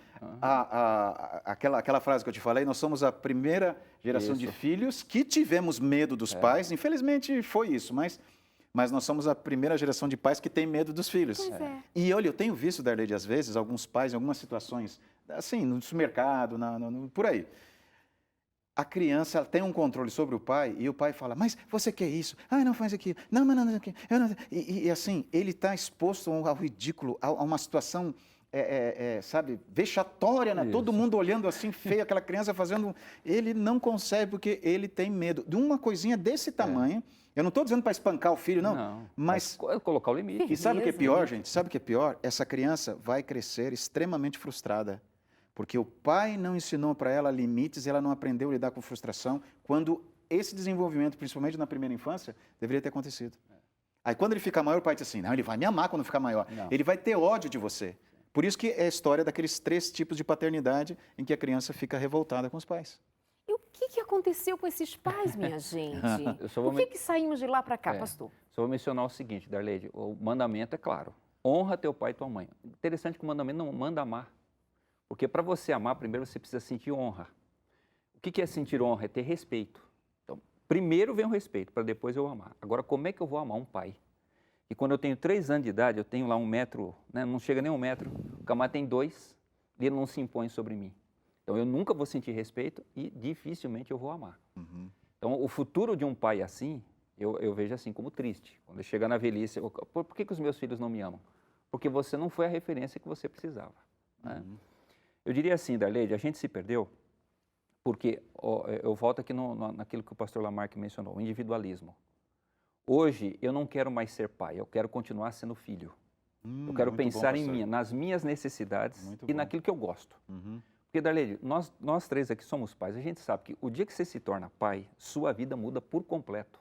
Aquela frase que eu te falei, nós somos a primeira geração de filhos que tivemos medo dos pais. Infelizmente foi isso, mas nós somos a primeira geração de pais que tem medo dos filhos. Pois é. E olha, eu tenho visto, Darleide, às vezes, alguns pais em algumas situações, assim, no supermercado, por aí. a criança ela tem um controle sobre o pai e o pai fala, mas você quer isso? Ah, não faz aquilo. Não, mas não, não, eu não. E assim, ele está exposto ao ridículo, a uma situação, sabe, vexatória, né? Todo mundo olhando assim, feio, aquela criança fazendo... Ele não consegue porque ele tem medo de uma coisinha desse tamanho. Eu não estou dizendo para espancar o filho, não. Mas colocar o limite. E sabe o que é pior, gente? Sabe o que é pior? Essa criança vai crescer extremamente frustrada. Porque o pai não ensinou para ela limites e ela não aprendeu a lidar com frustração, quando esse desenvolvimento, principalmente na primeira infância, deveria ter acontecido. Aí quando ele fica maior, o pai diz assim, não, ele vai me amar quando ficar maior. Não. Ele vai ter ódio de você. Por isso que é a história daqueles 3 tipos de paternidade em que a criança fica revoltada com os pais. E o que aconteceu com esses pais, minha gente? Por que saímos de lá para cá, pastor? Só vou mencionar o seguinte, Darleide, o mandamento é claro, honra teu pai e tua mãe. Interessante que o mandamento não manda amar. Porque para você amar, primeiro você precisa sentir honra. O que é sentir honra? É ter respeito. Então, primeiro vem o respeito, para depois eu amar. Agora, como é que eu vou amar um pai? E quando eu tenho 3 anos de idade, eu tenho lá 1 metro, né, não chega nem 1 metro, o camarada tem 2 e ele não se impõe sobre mim. Então, eu nunca vou sentir respeito e dificilmente eu vou amar. Então, o futuro de um pai assim, eu vejo assim como triste. Quando ele chega na velhice, por que os meus filhos não me amam? Porque você não foi a referência que você precisava. Né? Eu diria assim, Darleide, a gente se perdeu porque, eu volto aqui naquilo que o pastor Lamarck mencionou, o individualismo. Hoje, eu não quero mais ser pai, eu quero continuar sendo filho. Eu quero pensar em mim, nas minhas necessidades e naquilo que eu gosto. Porque, Darleide, nós 3 aqui somos pais, a gente sabe que o dia que você se torna pai, sua vida muda por completo.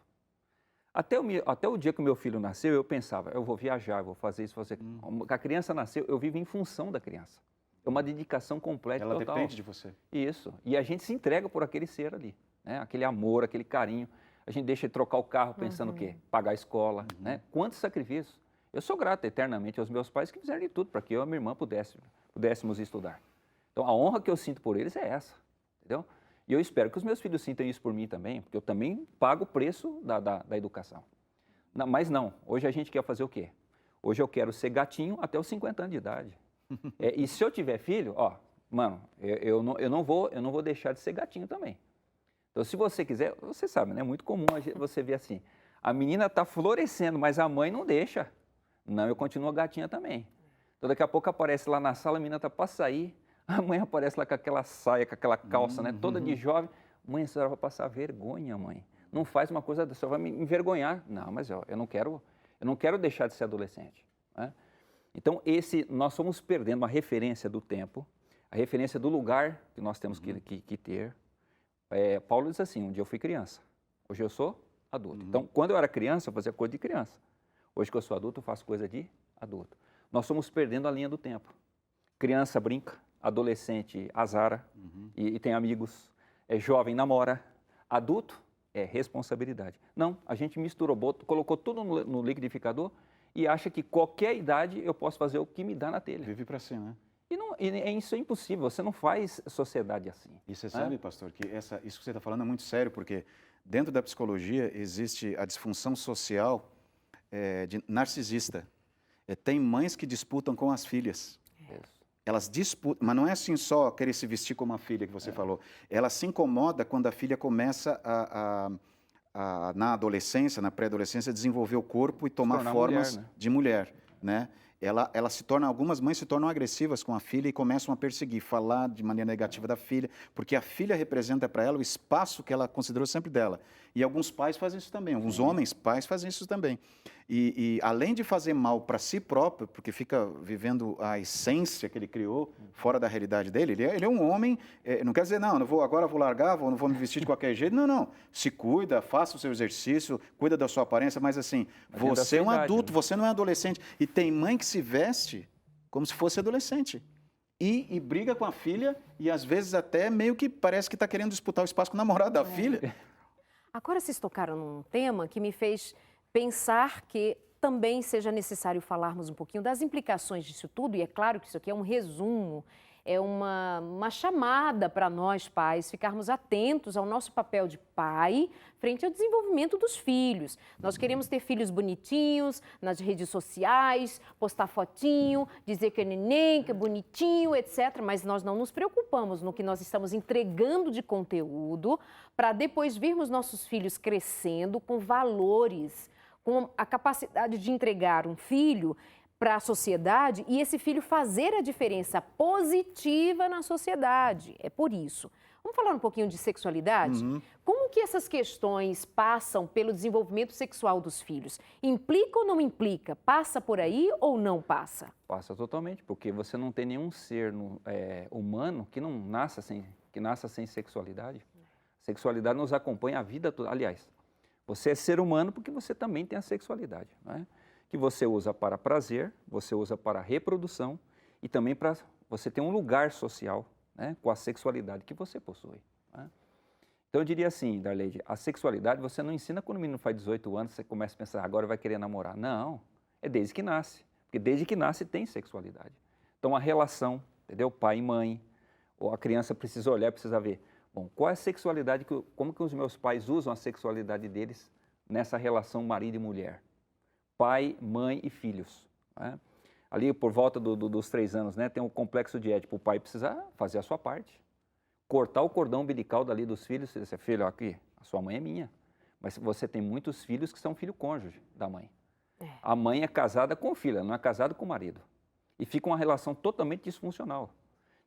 Até o dia que o meu filho nasceu, eu pensava, eu vou viajar, eu vou fazer isso, fazer... A criança nasceu, eu vivo em função da criança. É uma dedicação completa. Ela total. depende de você. Isso. E a gente se entrega por aquele ser ali, né? Aquele amor, aquele carinho. A gente deixa de trocar o carro pensando o quê? Pagar a escola, né? Quantos sacrifícios. Eu sou grato eternamente aos meus pais que fizeram de tudo para que eu e a minha irmã pudéssemos estudar. Então, a honra que eu sinto por eles é essa, entendeu? E eu espero que os meus filhos sintam isso por mim também, porque eu também pago o preço da educação. Mas não, hoje a gente quer fazer o quê? Hoje eu quero ser gatinho até os 50 anos de idade. E se eu tiver filho, mano, eu não vou deixar de ser gatinho também. Então, se você quiser, você sabe, né? É muito comum você ver assim, a menina está florescendo, mas a mãe não deixa. Não, eu continuo gatinha também. Então, daqui a pouco aparece lá na sala, a menina está para sair, a mãe aparece lá com aquela saia, com aquela calça, né? Toda de jovem. Mãe, a senhora vai passar vergonha, mãe. Não faz uma coisa dessa, a senhora vai me envergonhar. Não, mas eu não quero deixar de ser adolescente, né? Então, nós fomos perdendo uma referência do tempo, a referência do lugar que nós temos que ter. Paulo diz assim, um dia eu fui criança, hoje eu sou adulto. Então, quando eu era criança, eu fazia coisa de criança. Hoje que eu sou adulto, eu faço coisa de adulto. Nós fomos perdendo a linha do tempo. Criança brinca, adolescente azara e tem amigos, jovem namora, adulto é responsabilidade. Não, a gente misturou, colocou tudo no liquidificador e acha que qualquer idade eu posso fazer o que me dá na telha. Vive para si, né? Isso é impossível, você não faz sociedade assim. E você sabe, pastor, que isso que você está falando é muito sério, porque dentro da psicologia existe a disfunção social de narcisista. Tem mães que disputam com as filhas. Elas disputam, mas não é assim só querer se vestir como a filha que você falou. Ela se incomoda quando a filha começa na adolescência, na pré-adolescência, desenvolver o corpo e tomar formas de mulher, né? Algumas mães se tornam agressivas com a filha e começam a perseguir, falar de maneira negativa da filha, porque a filha representa para ela o espaço que ela considerou sempre dela. E alguns pais fazem isso também, alguns homens, pais fazem isso também. E além de fazer mal para si próprio, porque fica vivendo a essência que ele criou fora da realidade dele, ele é um homem, não quer dizer, agora eu vou largar, não vou me vestir de qualquer jeito, não. Se cuida, faça o seu exercício, cuida da sua aparência, mas assim, você é um adulto, você não é adolescente. E tem mãe que se veste como se fosse adolescente. E briga com a filha e às vezes até meio que parece que está querendo disputar o espaço com o namorado da filha. Agora vocês tocaram num tema que me fez pensar que também seja necessário falarmos um pouquinho das implicações disso tudo, e é claro que isso aqui é um resumo, é uma chamada para nós pais ficarmos atentos ao nosso papel de pai frente ao desenvolvimento dos filhos. Nós queremos ter filhos bonitinhos nas redes sociais, postar fotinho, dizer que é neném, que é bonitinho, etc. Mas nós não nos preocupamos no que nós estamos entregando de conteúdo para depois virmos nossos filhos crescendo com valores, com a capacidade de entregar um filho para a sociedade e esse filho fazer a diferença positiva na sociedade. É por isso. Vamos falar um pouquinho de sexualidade? Como que essas questões passam pelo desenvolvimento sexual dos filhos? Implica ou não implica? Passa por aí ou não passa? Passa totalmente, porque você não tem nenhum ser humano que não nasça sem sexualidade. Sexualidade nos acompanha a vida toda. Aliás, você é ser humano porque você também tem a sexualidade, não é? Que você usa para prazer, você usa para reprodução e também para você ter um lugar social, né, com a sexualidade que você possui. Né? Então eu diria assim, Darleide, a sexualidade você não ensina quando o menino faz 18 anos, você começa a pensar, agora vai querer namorar. Não, é desde que nasce, porque desde que nasce tem sexualidade. Então a relação, entendeu? Pai e mãe, ou a criança precisa olhar, precisa ver, bom, qual é a sexualidade, como que os meus pais usam a sexualidade deles nessa relação marido e mulher? Pai, mãe e filhos. Né? Ali por volta dos 3 anos, né, tem um complexo de Édipo. O pai precisa fazer a sua parte. Cortar o cordão umbilical dali dos filhos. Você diz, filho, aqui, a sua mãe é minha. Mas você tem muitos filhos que são filho cônjuge da mãe. A mãe é casada com o filho, ela não é casada com o marido. E fica uma relação totalmente disfuncional.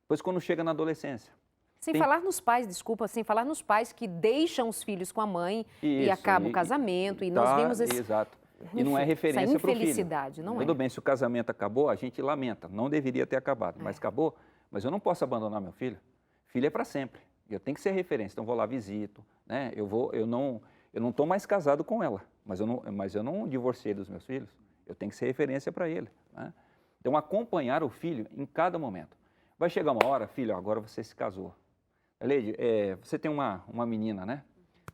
Depois, quando chega na adolescência. Sem falar nos pais, desculpa, sem falar nos pais que deixam os filhos com a mãe e acaba o casamento. E nós vimos esse... Exato. E não é referência para o filho. Infelicidade, não é? Tudo bem, se o casamento acabou, a gente lamenta. Não deveria ter acabado, mas acabou. Mas eu não posso abandonar meu filho. Filho é para sempre. Eu tenho que ser referência. Então, vou lá, visito. Né? Eu não estou mais casado com ela, mas eu não divorciei dos meus filhos. Eu tenho que ser referência para ele. Né? Então, acompanhar o filho em cada momento. Vai chegar uma hora, filho, agora você se casou. Leide, você tem uma menina, né?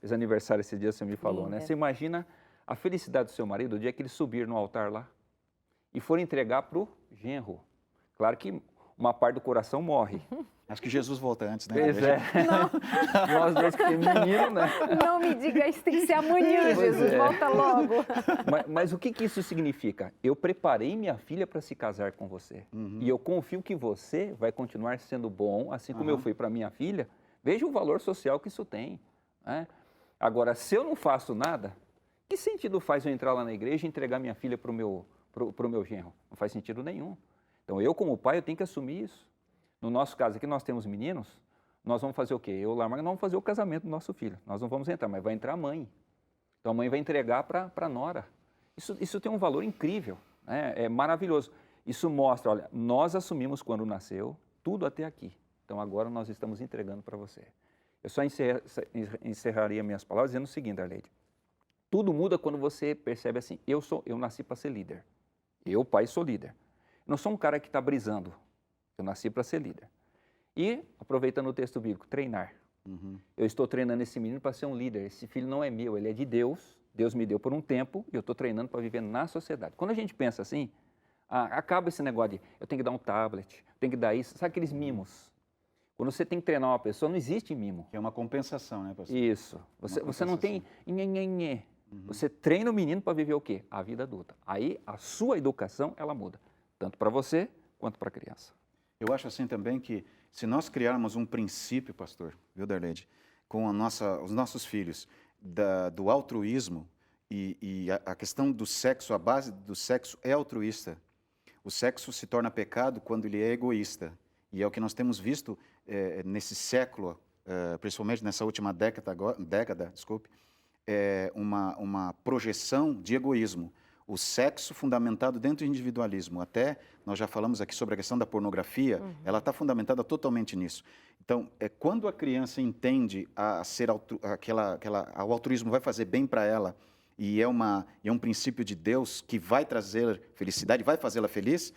Fez aniversário esse dia, você me falou, né? Você imagina a felicidade do seu marido o dia que ele subir no altar lá e for entregar para o genro. Claro que uma parte do coração morre. Acho que Jesus volta antes, né? Pois é. Não. Nós dois que temos menino, né? Não me diga isso, tem que ser amanhã, Jesus, volta logo. Mas o que isso significa? Eu preparei minha filha para se casar com você. E eu confio que você vai continuar sendo bom, assim como eu fui para minha filha. Veja o valor social que isso tem. Né? Agora, se eu não faço nada, que sentido faz eu entrar lá na igreja e entregar minha filha para o meu genro? Não faz sentido nenhum. Então, eu como pai, eu tenho que assumir isso. No nosso caso aqui, nós temos meninos, nós vamos fazer o quê? Eu lá, mas não vamos fazer o casamento do nosso filho. Nós não vamos entrar, mas vai entrar a mãe. Então, a mãe vai entregar para a nora. Isso tem um valor incrível, né? É maravilhoso. Isso mostra, olha, nós assumimos quando nasceu, tudo até aqui. Então, agora nós estamos entregando para você. Eu só encerraria minhas palavras dizendo o seguinte, Darleide. Tudo muda quando você percebe assim, eu nasci para ser líder. Eu, pai, sou líder. Eu não sou um cara que está brisando. Eu nasci para ser líder. E, aproveitando o texto bíblico, treinar. Eu estou treinando esse menino para ser um líder. Esse filho não é meu, ele é de Deus. Deus me deu por um tempo e eu estou treinando para viver na sociedade. Quando a gente pensa assim, acaba esse negócio de eu tenho que dar um tablet, eu tenho que dar isso. Sabe aqueles mimos? Quando você tem que treinar uma pessoa, não existe mimo. É uma compensação, né, pastor? Isso. Você não tem nhenhenhê. Você treina o menino para viver o quê? A vida adulta. Aí a sua educação, ela muda. Tanto para você quanto para a criança. Eu acho assim também que se nós criarmos um princípio, pastor, viu, Darleide, com os nossos filhos, do altruísmo e a questão do sexo, a base do sexo é altruísta. O sexo se torna pecado quando ele é egoísta. E é o que nós temos visto nesse século, principalmente nessa última década, uma projeção de egoísmo. O sexo fundamentado dentro do individualismo. Até nós já falamos aqui sobre a questão da pornografia, ela está fundamentada totalmente nisso. Então, quando a criança entende o altruísmo vai fazer bem para ela e é um princípio de Deus que vai trazer felicidade, vai fazê-la feliz,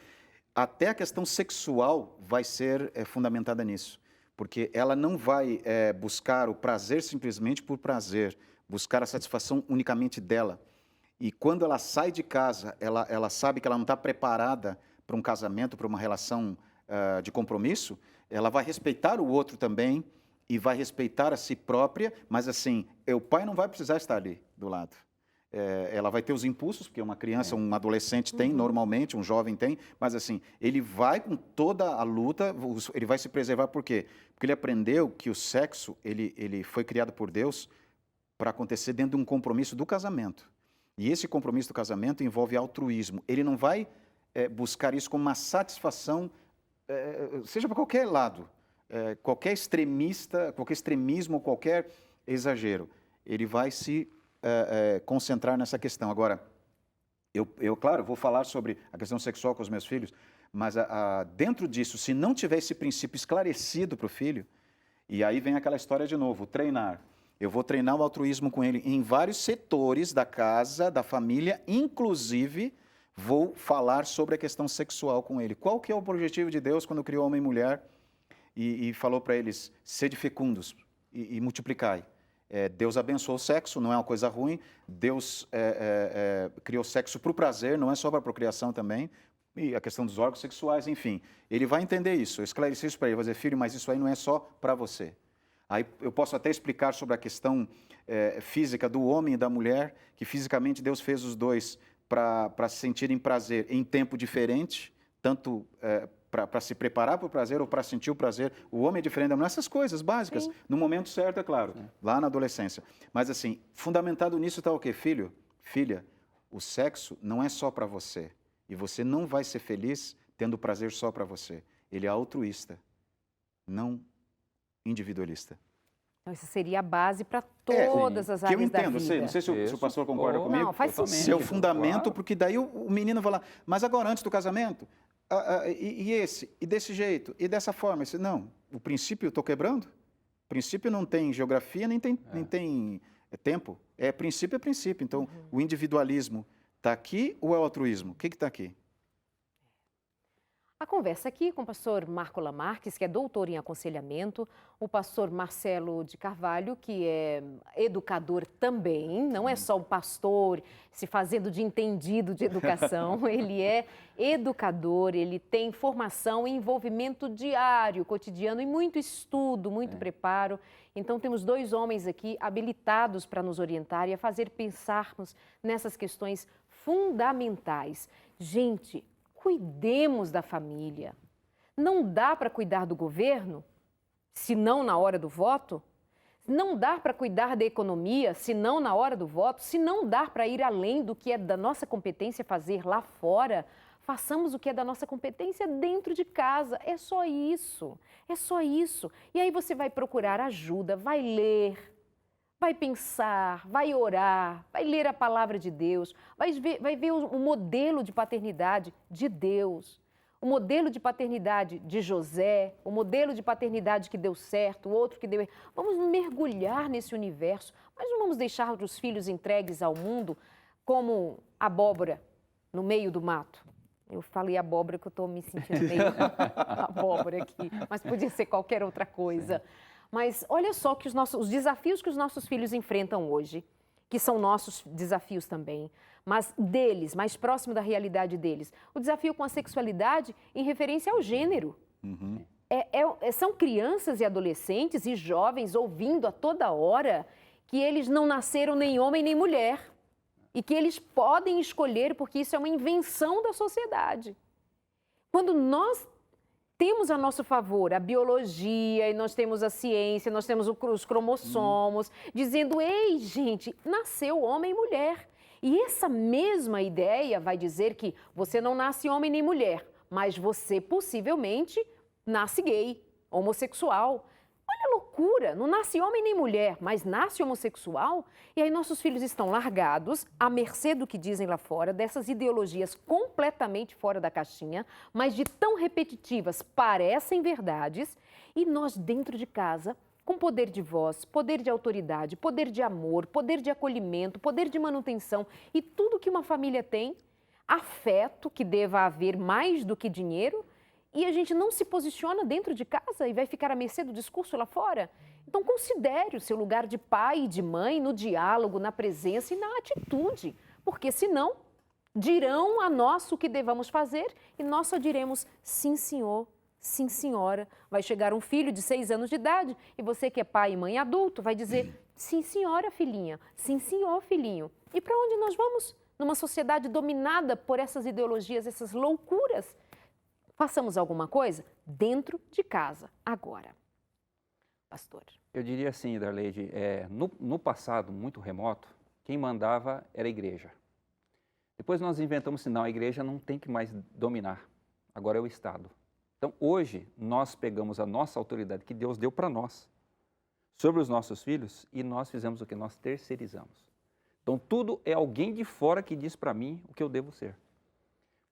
até a questão sexual vai ser fundamentada nisso. Porque ela não vai buscar o prazer simplesmente por prazer, buscar a satisfação unicamente dela. E quando ela sai de casa, ela sabe que ela não está preparada para um casamento, para uma relação de compromisso, ela vai respeitar o outro também e vai respeitar a si própria, mas assim, o pai não vai precisar estar ali do lado. Ela vai ter os impulsos, porque uma criança, um adolescente tem normalmente, um jovem tem, mas assim, ele vai com toda a luta, ele vai se preservar por quê? Porque ele aprendeu que o sexo, ele foi criado por Deus para acontecer dentro de um compromisso do casamento. E esse compromisso do casamento envolve altruísmo. Ele não vai buscar isso como uma satisfação, seja para qualquer lado, qualquer extremismo, qualquer exagero. Ele vai se concentrar nessa questão. Agora, claro, vou falar sobre a questão sexual com os meus filhos, mas dentro disso, se não tiver esse princípio esclarecido para o filho, e aí vem aquela história de novo, treinar. Eu vou treinar o altruísmo com ele em vários setores da casa, da família, inclusive vou falar sobre a questão sexual com ele. Qual que é o objetivo de Deus quando criou homem e mulher e falou para eles, sede fecundos e multiplicai? Deus abençoou o sexo, não é uma coisa ruim. Deus criou sexo para o prazer, não é só para a procriação também. E a questão dos órgãos sexuais, enfim. Ele vai entender isso, eu esclareci isso para ele, vai dizer, filho, mas isso aí não é só para você. Aí eu posso até explicar sobre a questão física do homem e da mulher, que fisicamente Deus fez os dois para se sentirem prazer em tempo diferente, tanto para se preparar para o prazer ou para sentir o prazer. O homem é diferente da mulher, essas coisas básicas, sim, no momento certo, é claro, lá na adolescência. Mas assim, fundamentado nisso está o quê? Filho, filha, o sexo não é só para você. E você não vai ser feliz tendo prazer só para você. Ele é altruísta, não individualista. Então, isso seria a base para todas as áreas da vida. Que eu entendo, não sei se o pastor concorda comigo. Não, faz sentido. Seu fundamento, claro. Porque daí o menino vai lá, mas agora antes do casamento, e desse jeito, e dessa forma. Não, o princípio eu estou quebrando. O princípio não tem geografia, nem tem tempo. Princípio é princípio. Então, o individualismo está aqui ou é o altruísmo? O que está aqui? A conversa aqui com o pastor Marco Lamarques, que é doutor em aconselhamento, o pastor Marcelo de Carvalho, que é educador também, não é só um pastor se fazendo de entendido de educação, ele é educador, ele tem formação e envolvimento diário, cotidiano e muito estudo, muito preparo. Então temos dois homens aqui habilitados para nos orientar e a fazer pensarmos nessas questões fundamentais. Gente, cuidemos da família. Não dá para cuidar do governo, se não na hora do voto. Não dá para cuidar da economia, se não na hora do voto. Se não dá para ir além do que é da nossa competência fazer lá fora, façamos o que é da nossa competência dentro de casa. É só isso. É só isso. E aí você vai procurar ajuda, vai ler, vai pensar, vai orar, vai ler a palavra de Deus, vai ver o modelo de paternidade de Deus, o modelo de paternidade de José, o modelo de paternidade que deu certo, o outro que deu errado. Vamos mergulhar nesse universo, mas não vamos deixar os filhos entregues ao mundo como abóbora no meio do mato. Eu falei abóbora que eu estou me sentindo meio abóbora aqui, mas podia ser qualquer outra coisa. Mas olha só que os desafios que os nossos filhos enfrentam hoje, que são nossos desafios também, mas deles, mais próximo da realidade deles. O desafio com a sexualidade em referência ao gênero. São crianças e adolescentes e jovens ouvindo a toda hora que eles não nasceram nem homem nem mulher e que eles podem escolher porque isso é uma invenção da sociedade. Quando nós temos a nosso favor a biologia, e nós temos a ciência, nós temos os cromossomos, dizendo, ei, gente, nasceu homem e mulher. E essa mesma ideia vai dizer que você não nasce homem nem mulher, mas você possivelmente nasce gay, homossexual. Olha a loucura, não nasce homem nem mulher, mas nasce homossexual. E aí nossos filhos estão largados, à mercê do que dizem lá fora, dessas ideologias completamente fora da caixinha, mas de tão repetitivas parecem verdades. E nós dentro de casa, com poder de voz, poder de autoridade, poder de amor, poder de acolhimento, poder de manutenção e tudo que uma família tem, afeto que deva haver mais do que dinheiro, e a gente não se posiciona dentro de casa e vai ficar à mercê do discurso lá fora? Então considere o seu lugar de pai e de mãe no diálogo, na presença e na atitude. porque senão dirão a nós o que devamos fazer e nós só diremos sim, senhor, sim, senhora. Vai chegar um filho de 6 anos de idade e você que é pai e mãe adulto vai dizer sim, senhora, filhinha, sim, senhor, filhinho. E para onde nós vamos? Numa sociedade dominada por essas ideologias, essas loucuras. Façamos alguma coisa dentro de casa, agora. Pastor. Eu diria assim, Darleide, no passado muito remoto, quem mandava era a igreja. Depois nós inventamos assim, não, a igreja não tem que mais dominar, agora é o Estado. Então hoje nós pegamos a nossa autoridade que Deus deu para nós, sobre os nossos filhos, e nós fizemos o que? Nós terceirizamos. Então tudo é alguém de fora que diz para mim o que eu devo ser.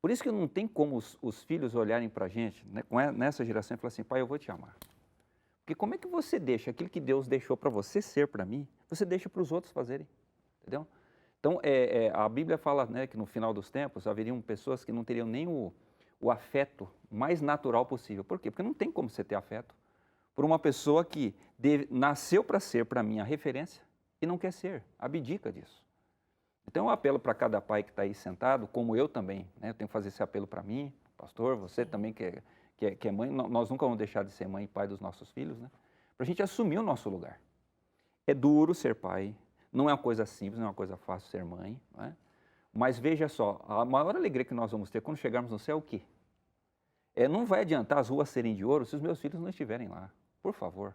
Por isso que não tem como os filhos olharem para a gente, né, nessa geração, e falar assim, pai, eu vou te amar. Porque como é que você deixa aquilo que Deus deixou para você ser para mim, você deixa para os outros fazerem, entendeu? Então, a Bíblia fala, né, que no final dos tempos haveriam pessoas que não teriam nem o afeto mais natural possível. Por quê? Porque não tem como você ter afeto por uma pessoa que nasceu para ser, para mim, a referência e não quer ser, abdica disso. Então, eu apelo para cada pai que está aí sentado, como eu também, né, eu tenho que fazer esse apelo para mim, pastor, você também que é mãe, nós nunca vamos deixar de ser mãe e pai dos nossos filhos, né, para a gente assumir o nosso lugar. É duro ser pai, não é uma coisa simples, não é uma coisa fácil ser mãe, não é? Mas veja só, a maior alegria que nós vamos ter quando chegarmos no céu é o quê? Não vai adiantar as ruas serem de ouro se os meus filhos não estiverem lá, por favor.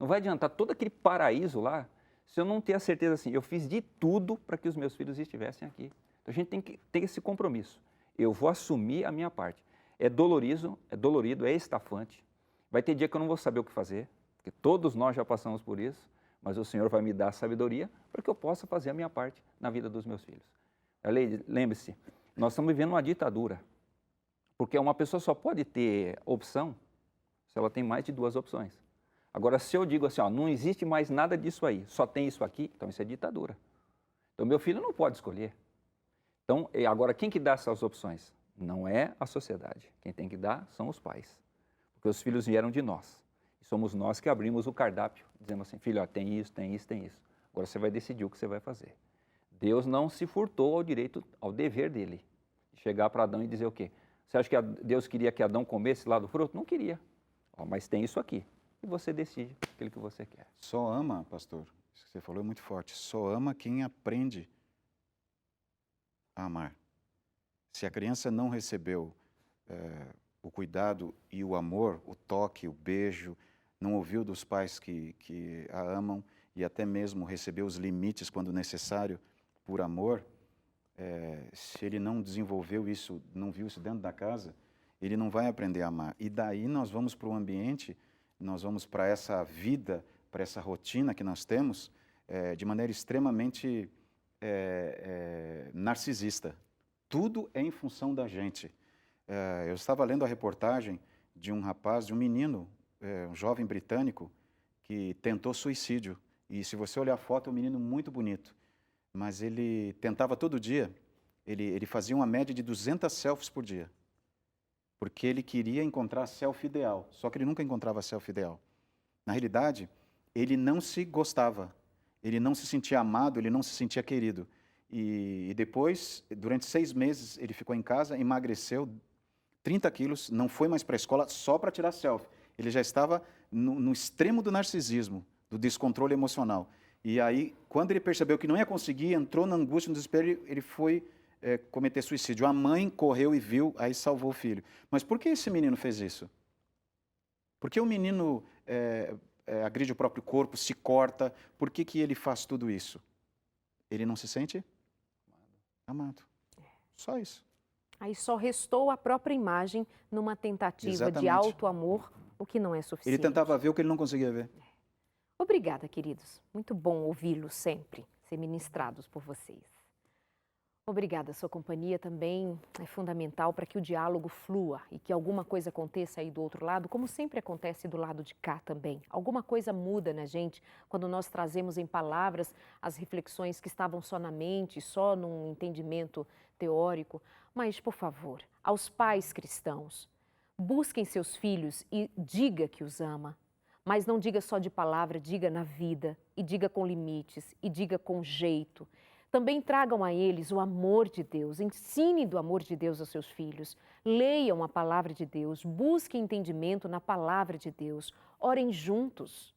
Não vai adiantar todo aquele paraíso lá se eu não ter a certeza assim, eu fiz de tudo para que os meus filhos estivessem aqui. Então a gente tem que ter esse compromisso. Eu vou assumir a minha parte. É dolorido, é estafante. Vai ter dia que eu não vou saber o que fazer, porque todos nós já passamos por isso, mas o Senhor vai me dar sabedoria para que eu possa fazer a minha parte na vida dos meus filhos. Lembre-se, nós estamos vivendo uma ditadura, porque uma pessoa só pode ter opção se ela tem mais de 2 opções. Agora, se eu digo assim, ó, não existe mais nada disso aí, só tem isso aqui, então isso é ditadura. Então, meu filho não pode escolher. Então, agora, quem que dá essas opções? Não é a sociedade. Quem tem que dar são os pais, porque os filhos vieram de nós. E somos nós que abrimos o cardápio, dizemos assim, filho, ó, tem isso, tem isso, tem isso. Agora você vai decidir o que você vai fazer. Deus não se furtou ao direito, ao dever dele, de chegar para Adão e dizer o quê? Você acha que Deus queria que Adão comesse lá do fruto? Não queria. Ó, mas tem isso aqui. E você decide aquilo que você quer. Só ama, pastor, isso que você falou é muito forte, só ama quem aprende a amar. Se a criança não recebeu o cuidado e o amor, o toque, o beijo, não ouviu dos pais que a amam e até mesmo recebeu os limites quando necessário por amor, se ele não desenvolveu isso, não viu isso dentro da casa, ele não vai aprender a amar. E daí nós vamos para o ambiente, nós vamos para essa vida, para essa rotina que nós temos, de maneira extremamente narcisista. Tudo é em função da gente. Eu estava lendo a reportagem de um rapaz, de um menino, um jovem britânico, que tentou suicídio. E se você olhar a foto, é um menino muito bonito. Mas ele tentava todo dia, ele fazia uma média de 200 selfies por dia. Porque ele queria encontrar a selfie ideal, só que ele nunca encontrava a selfie ideal. Na realidade, ele não se gostava, ele não se sentia amado, ele não se sentia querido. E depois, durante 6 meses, ele ficou em casa, emagreceu 30 quilos, não foi mais para a escola só para tirar selfie. Ele já estava no extremo do narcisismo, do descontrole emocional. E aí, quando ele percebeu que não ia conseguir, entrou na angústia, no desespero, ele foi cometer suicídio. A mãe correu e viu, aí salvou o filho. Mas por que esse menino fez isso? Por que o menino agride o próprio corpo, se corta? Por que ele faz tudo isso? Ele não se sente amado. Só isso. Aí só restou a própria imagem numa tentativa Exatamente. de auto-amor, o que não é suficiente. Ele tentava ver o que ele não conseguia ver. Obrigada, queridos. Muito bom ouvi-los sempre, ser ministrados por vocês. Obrigada, sua companhia também é fundamental para que o diálogo flua e que alguma coisa aconteça aí do outro lado, como sempre acontece do lado de cá também. Alguma coisa muda na gente quando nós trazemos em palavras as reflexões que estavam só na mente, só num entendimento teórico. Mas, por favor, aos pais cristãos, busquem seus filhos e diga que os ama. Mas não diga só de palavra, diga na vida, e diga com limites, e diga com jeito. Também tragam a eles o amor de Deus, ensinem do amor de Deus aos seus filhos, leiam a palavra de Deus, busquem entendimento na palavra de Deus, orem juntos,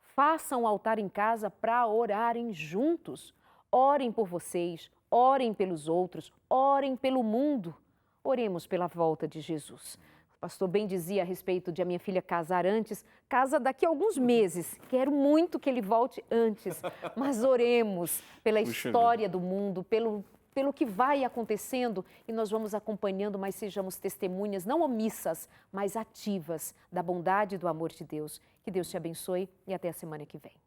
façam um altar em casa para orarem juntos, orem por vocês, orem pelos outros, orem pelo mundo, oremos pela volta de Jesus. O pastor bem dizia a respeito de a minha filha casar antes, casa daqui a alguns meses. Quero muito que ele volte antes, mas oremos pela história do mundo, pelo que vai acontecendo e nós vamos acompanhando, mas sejamos testemunhas não omissas, mas ativas da bondade e do amor de Deus. Que Deus te abençoe e até a semana que vem.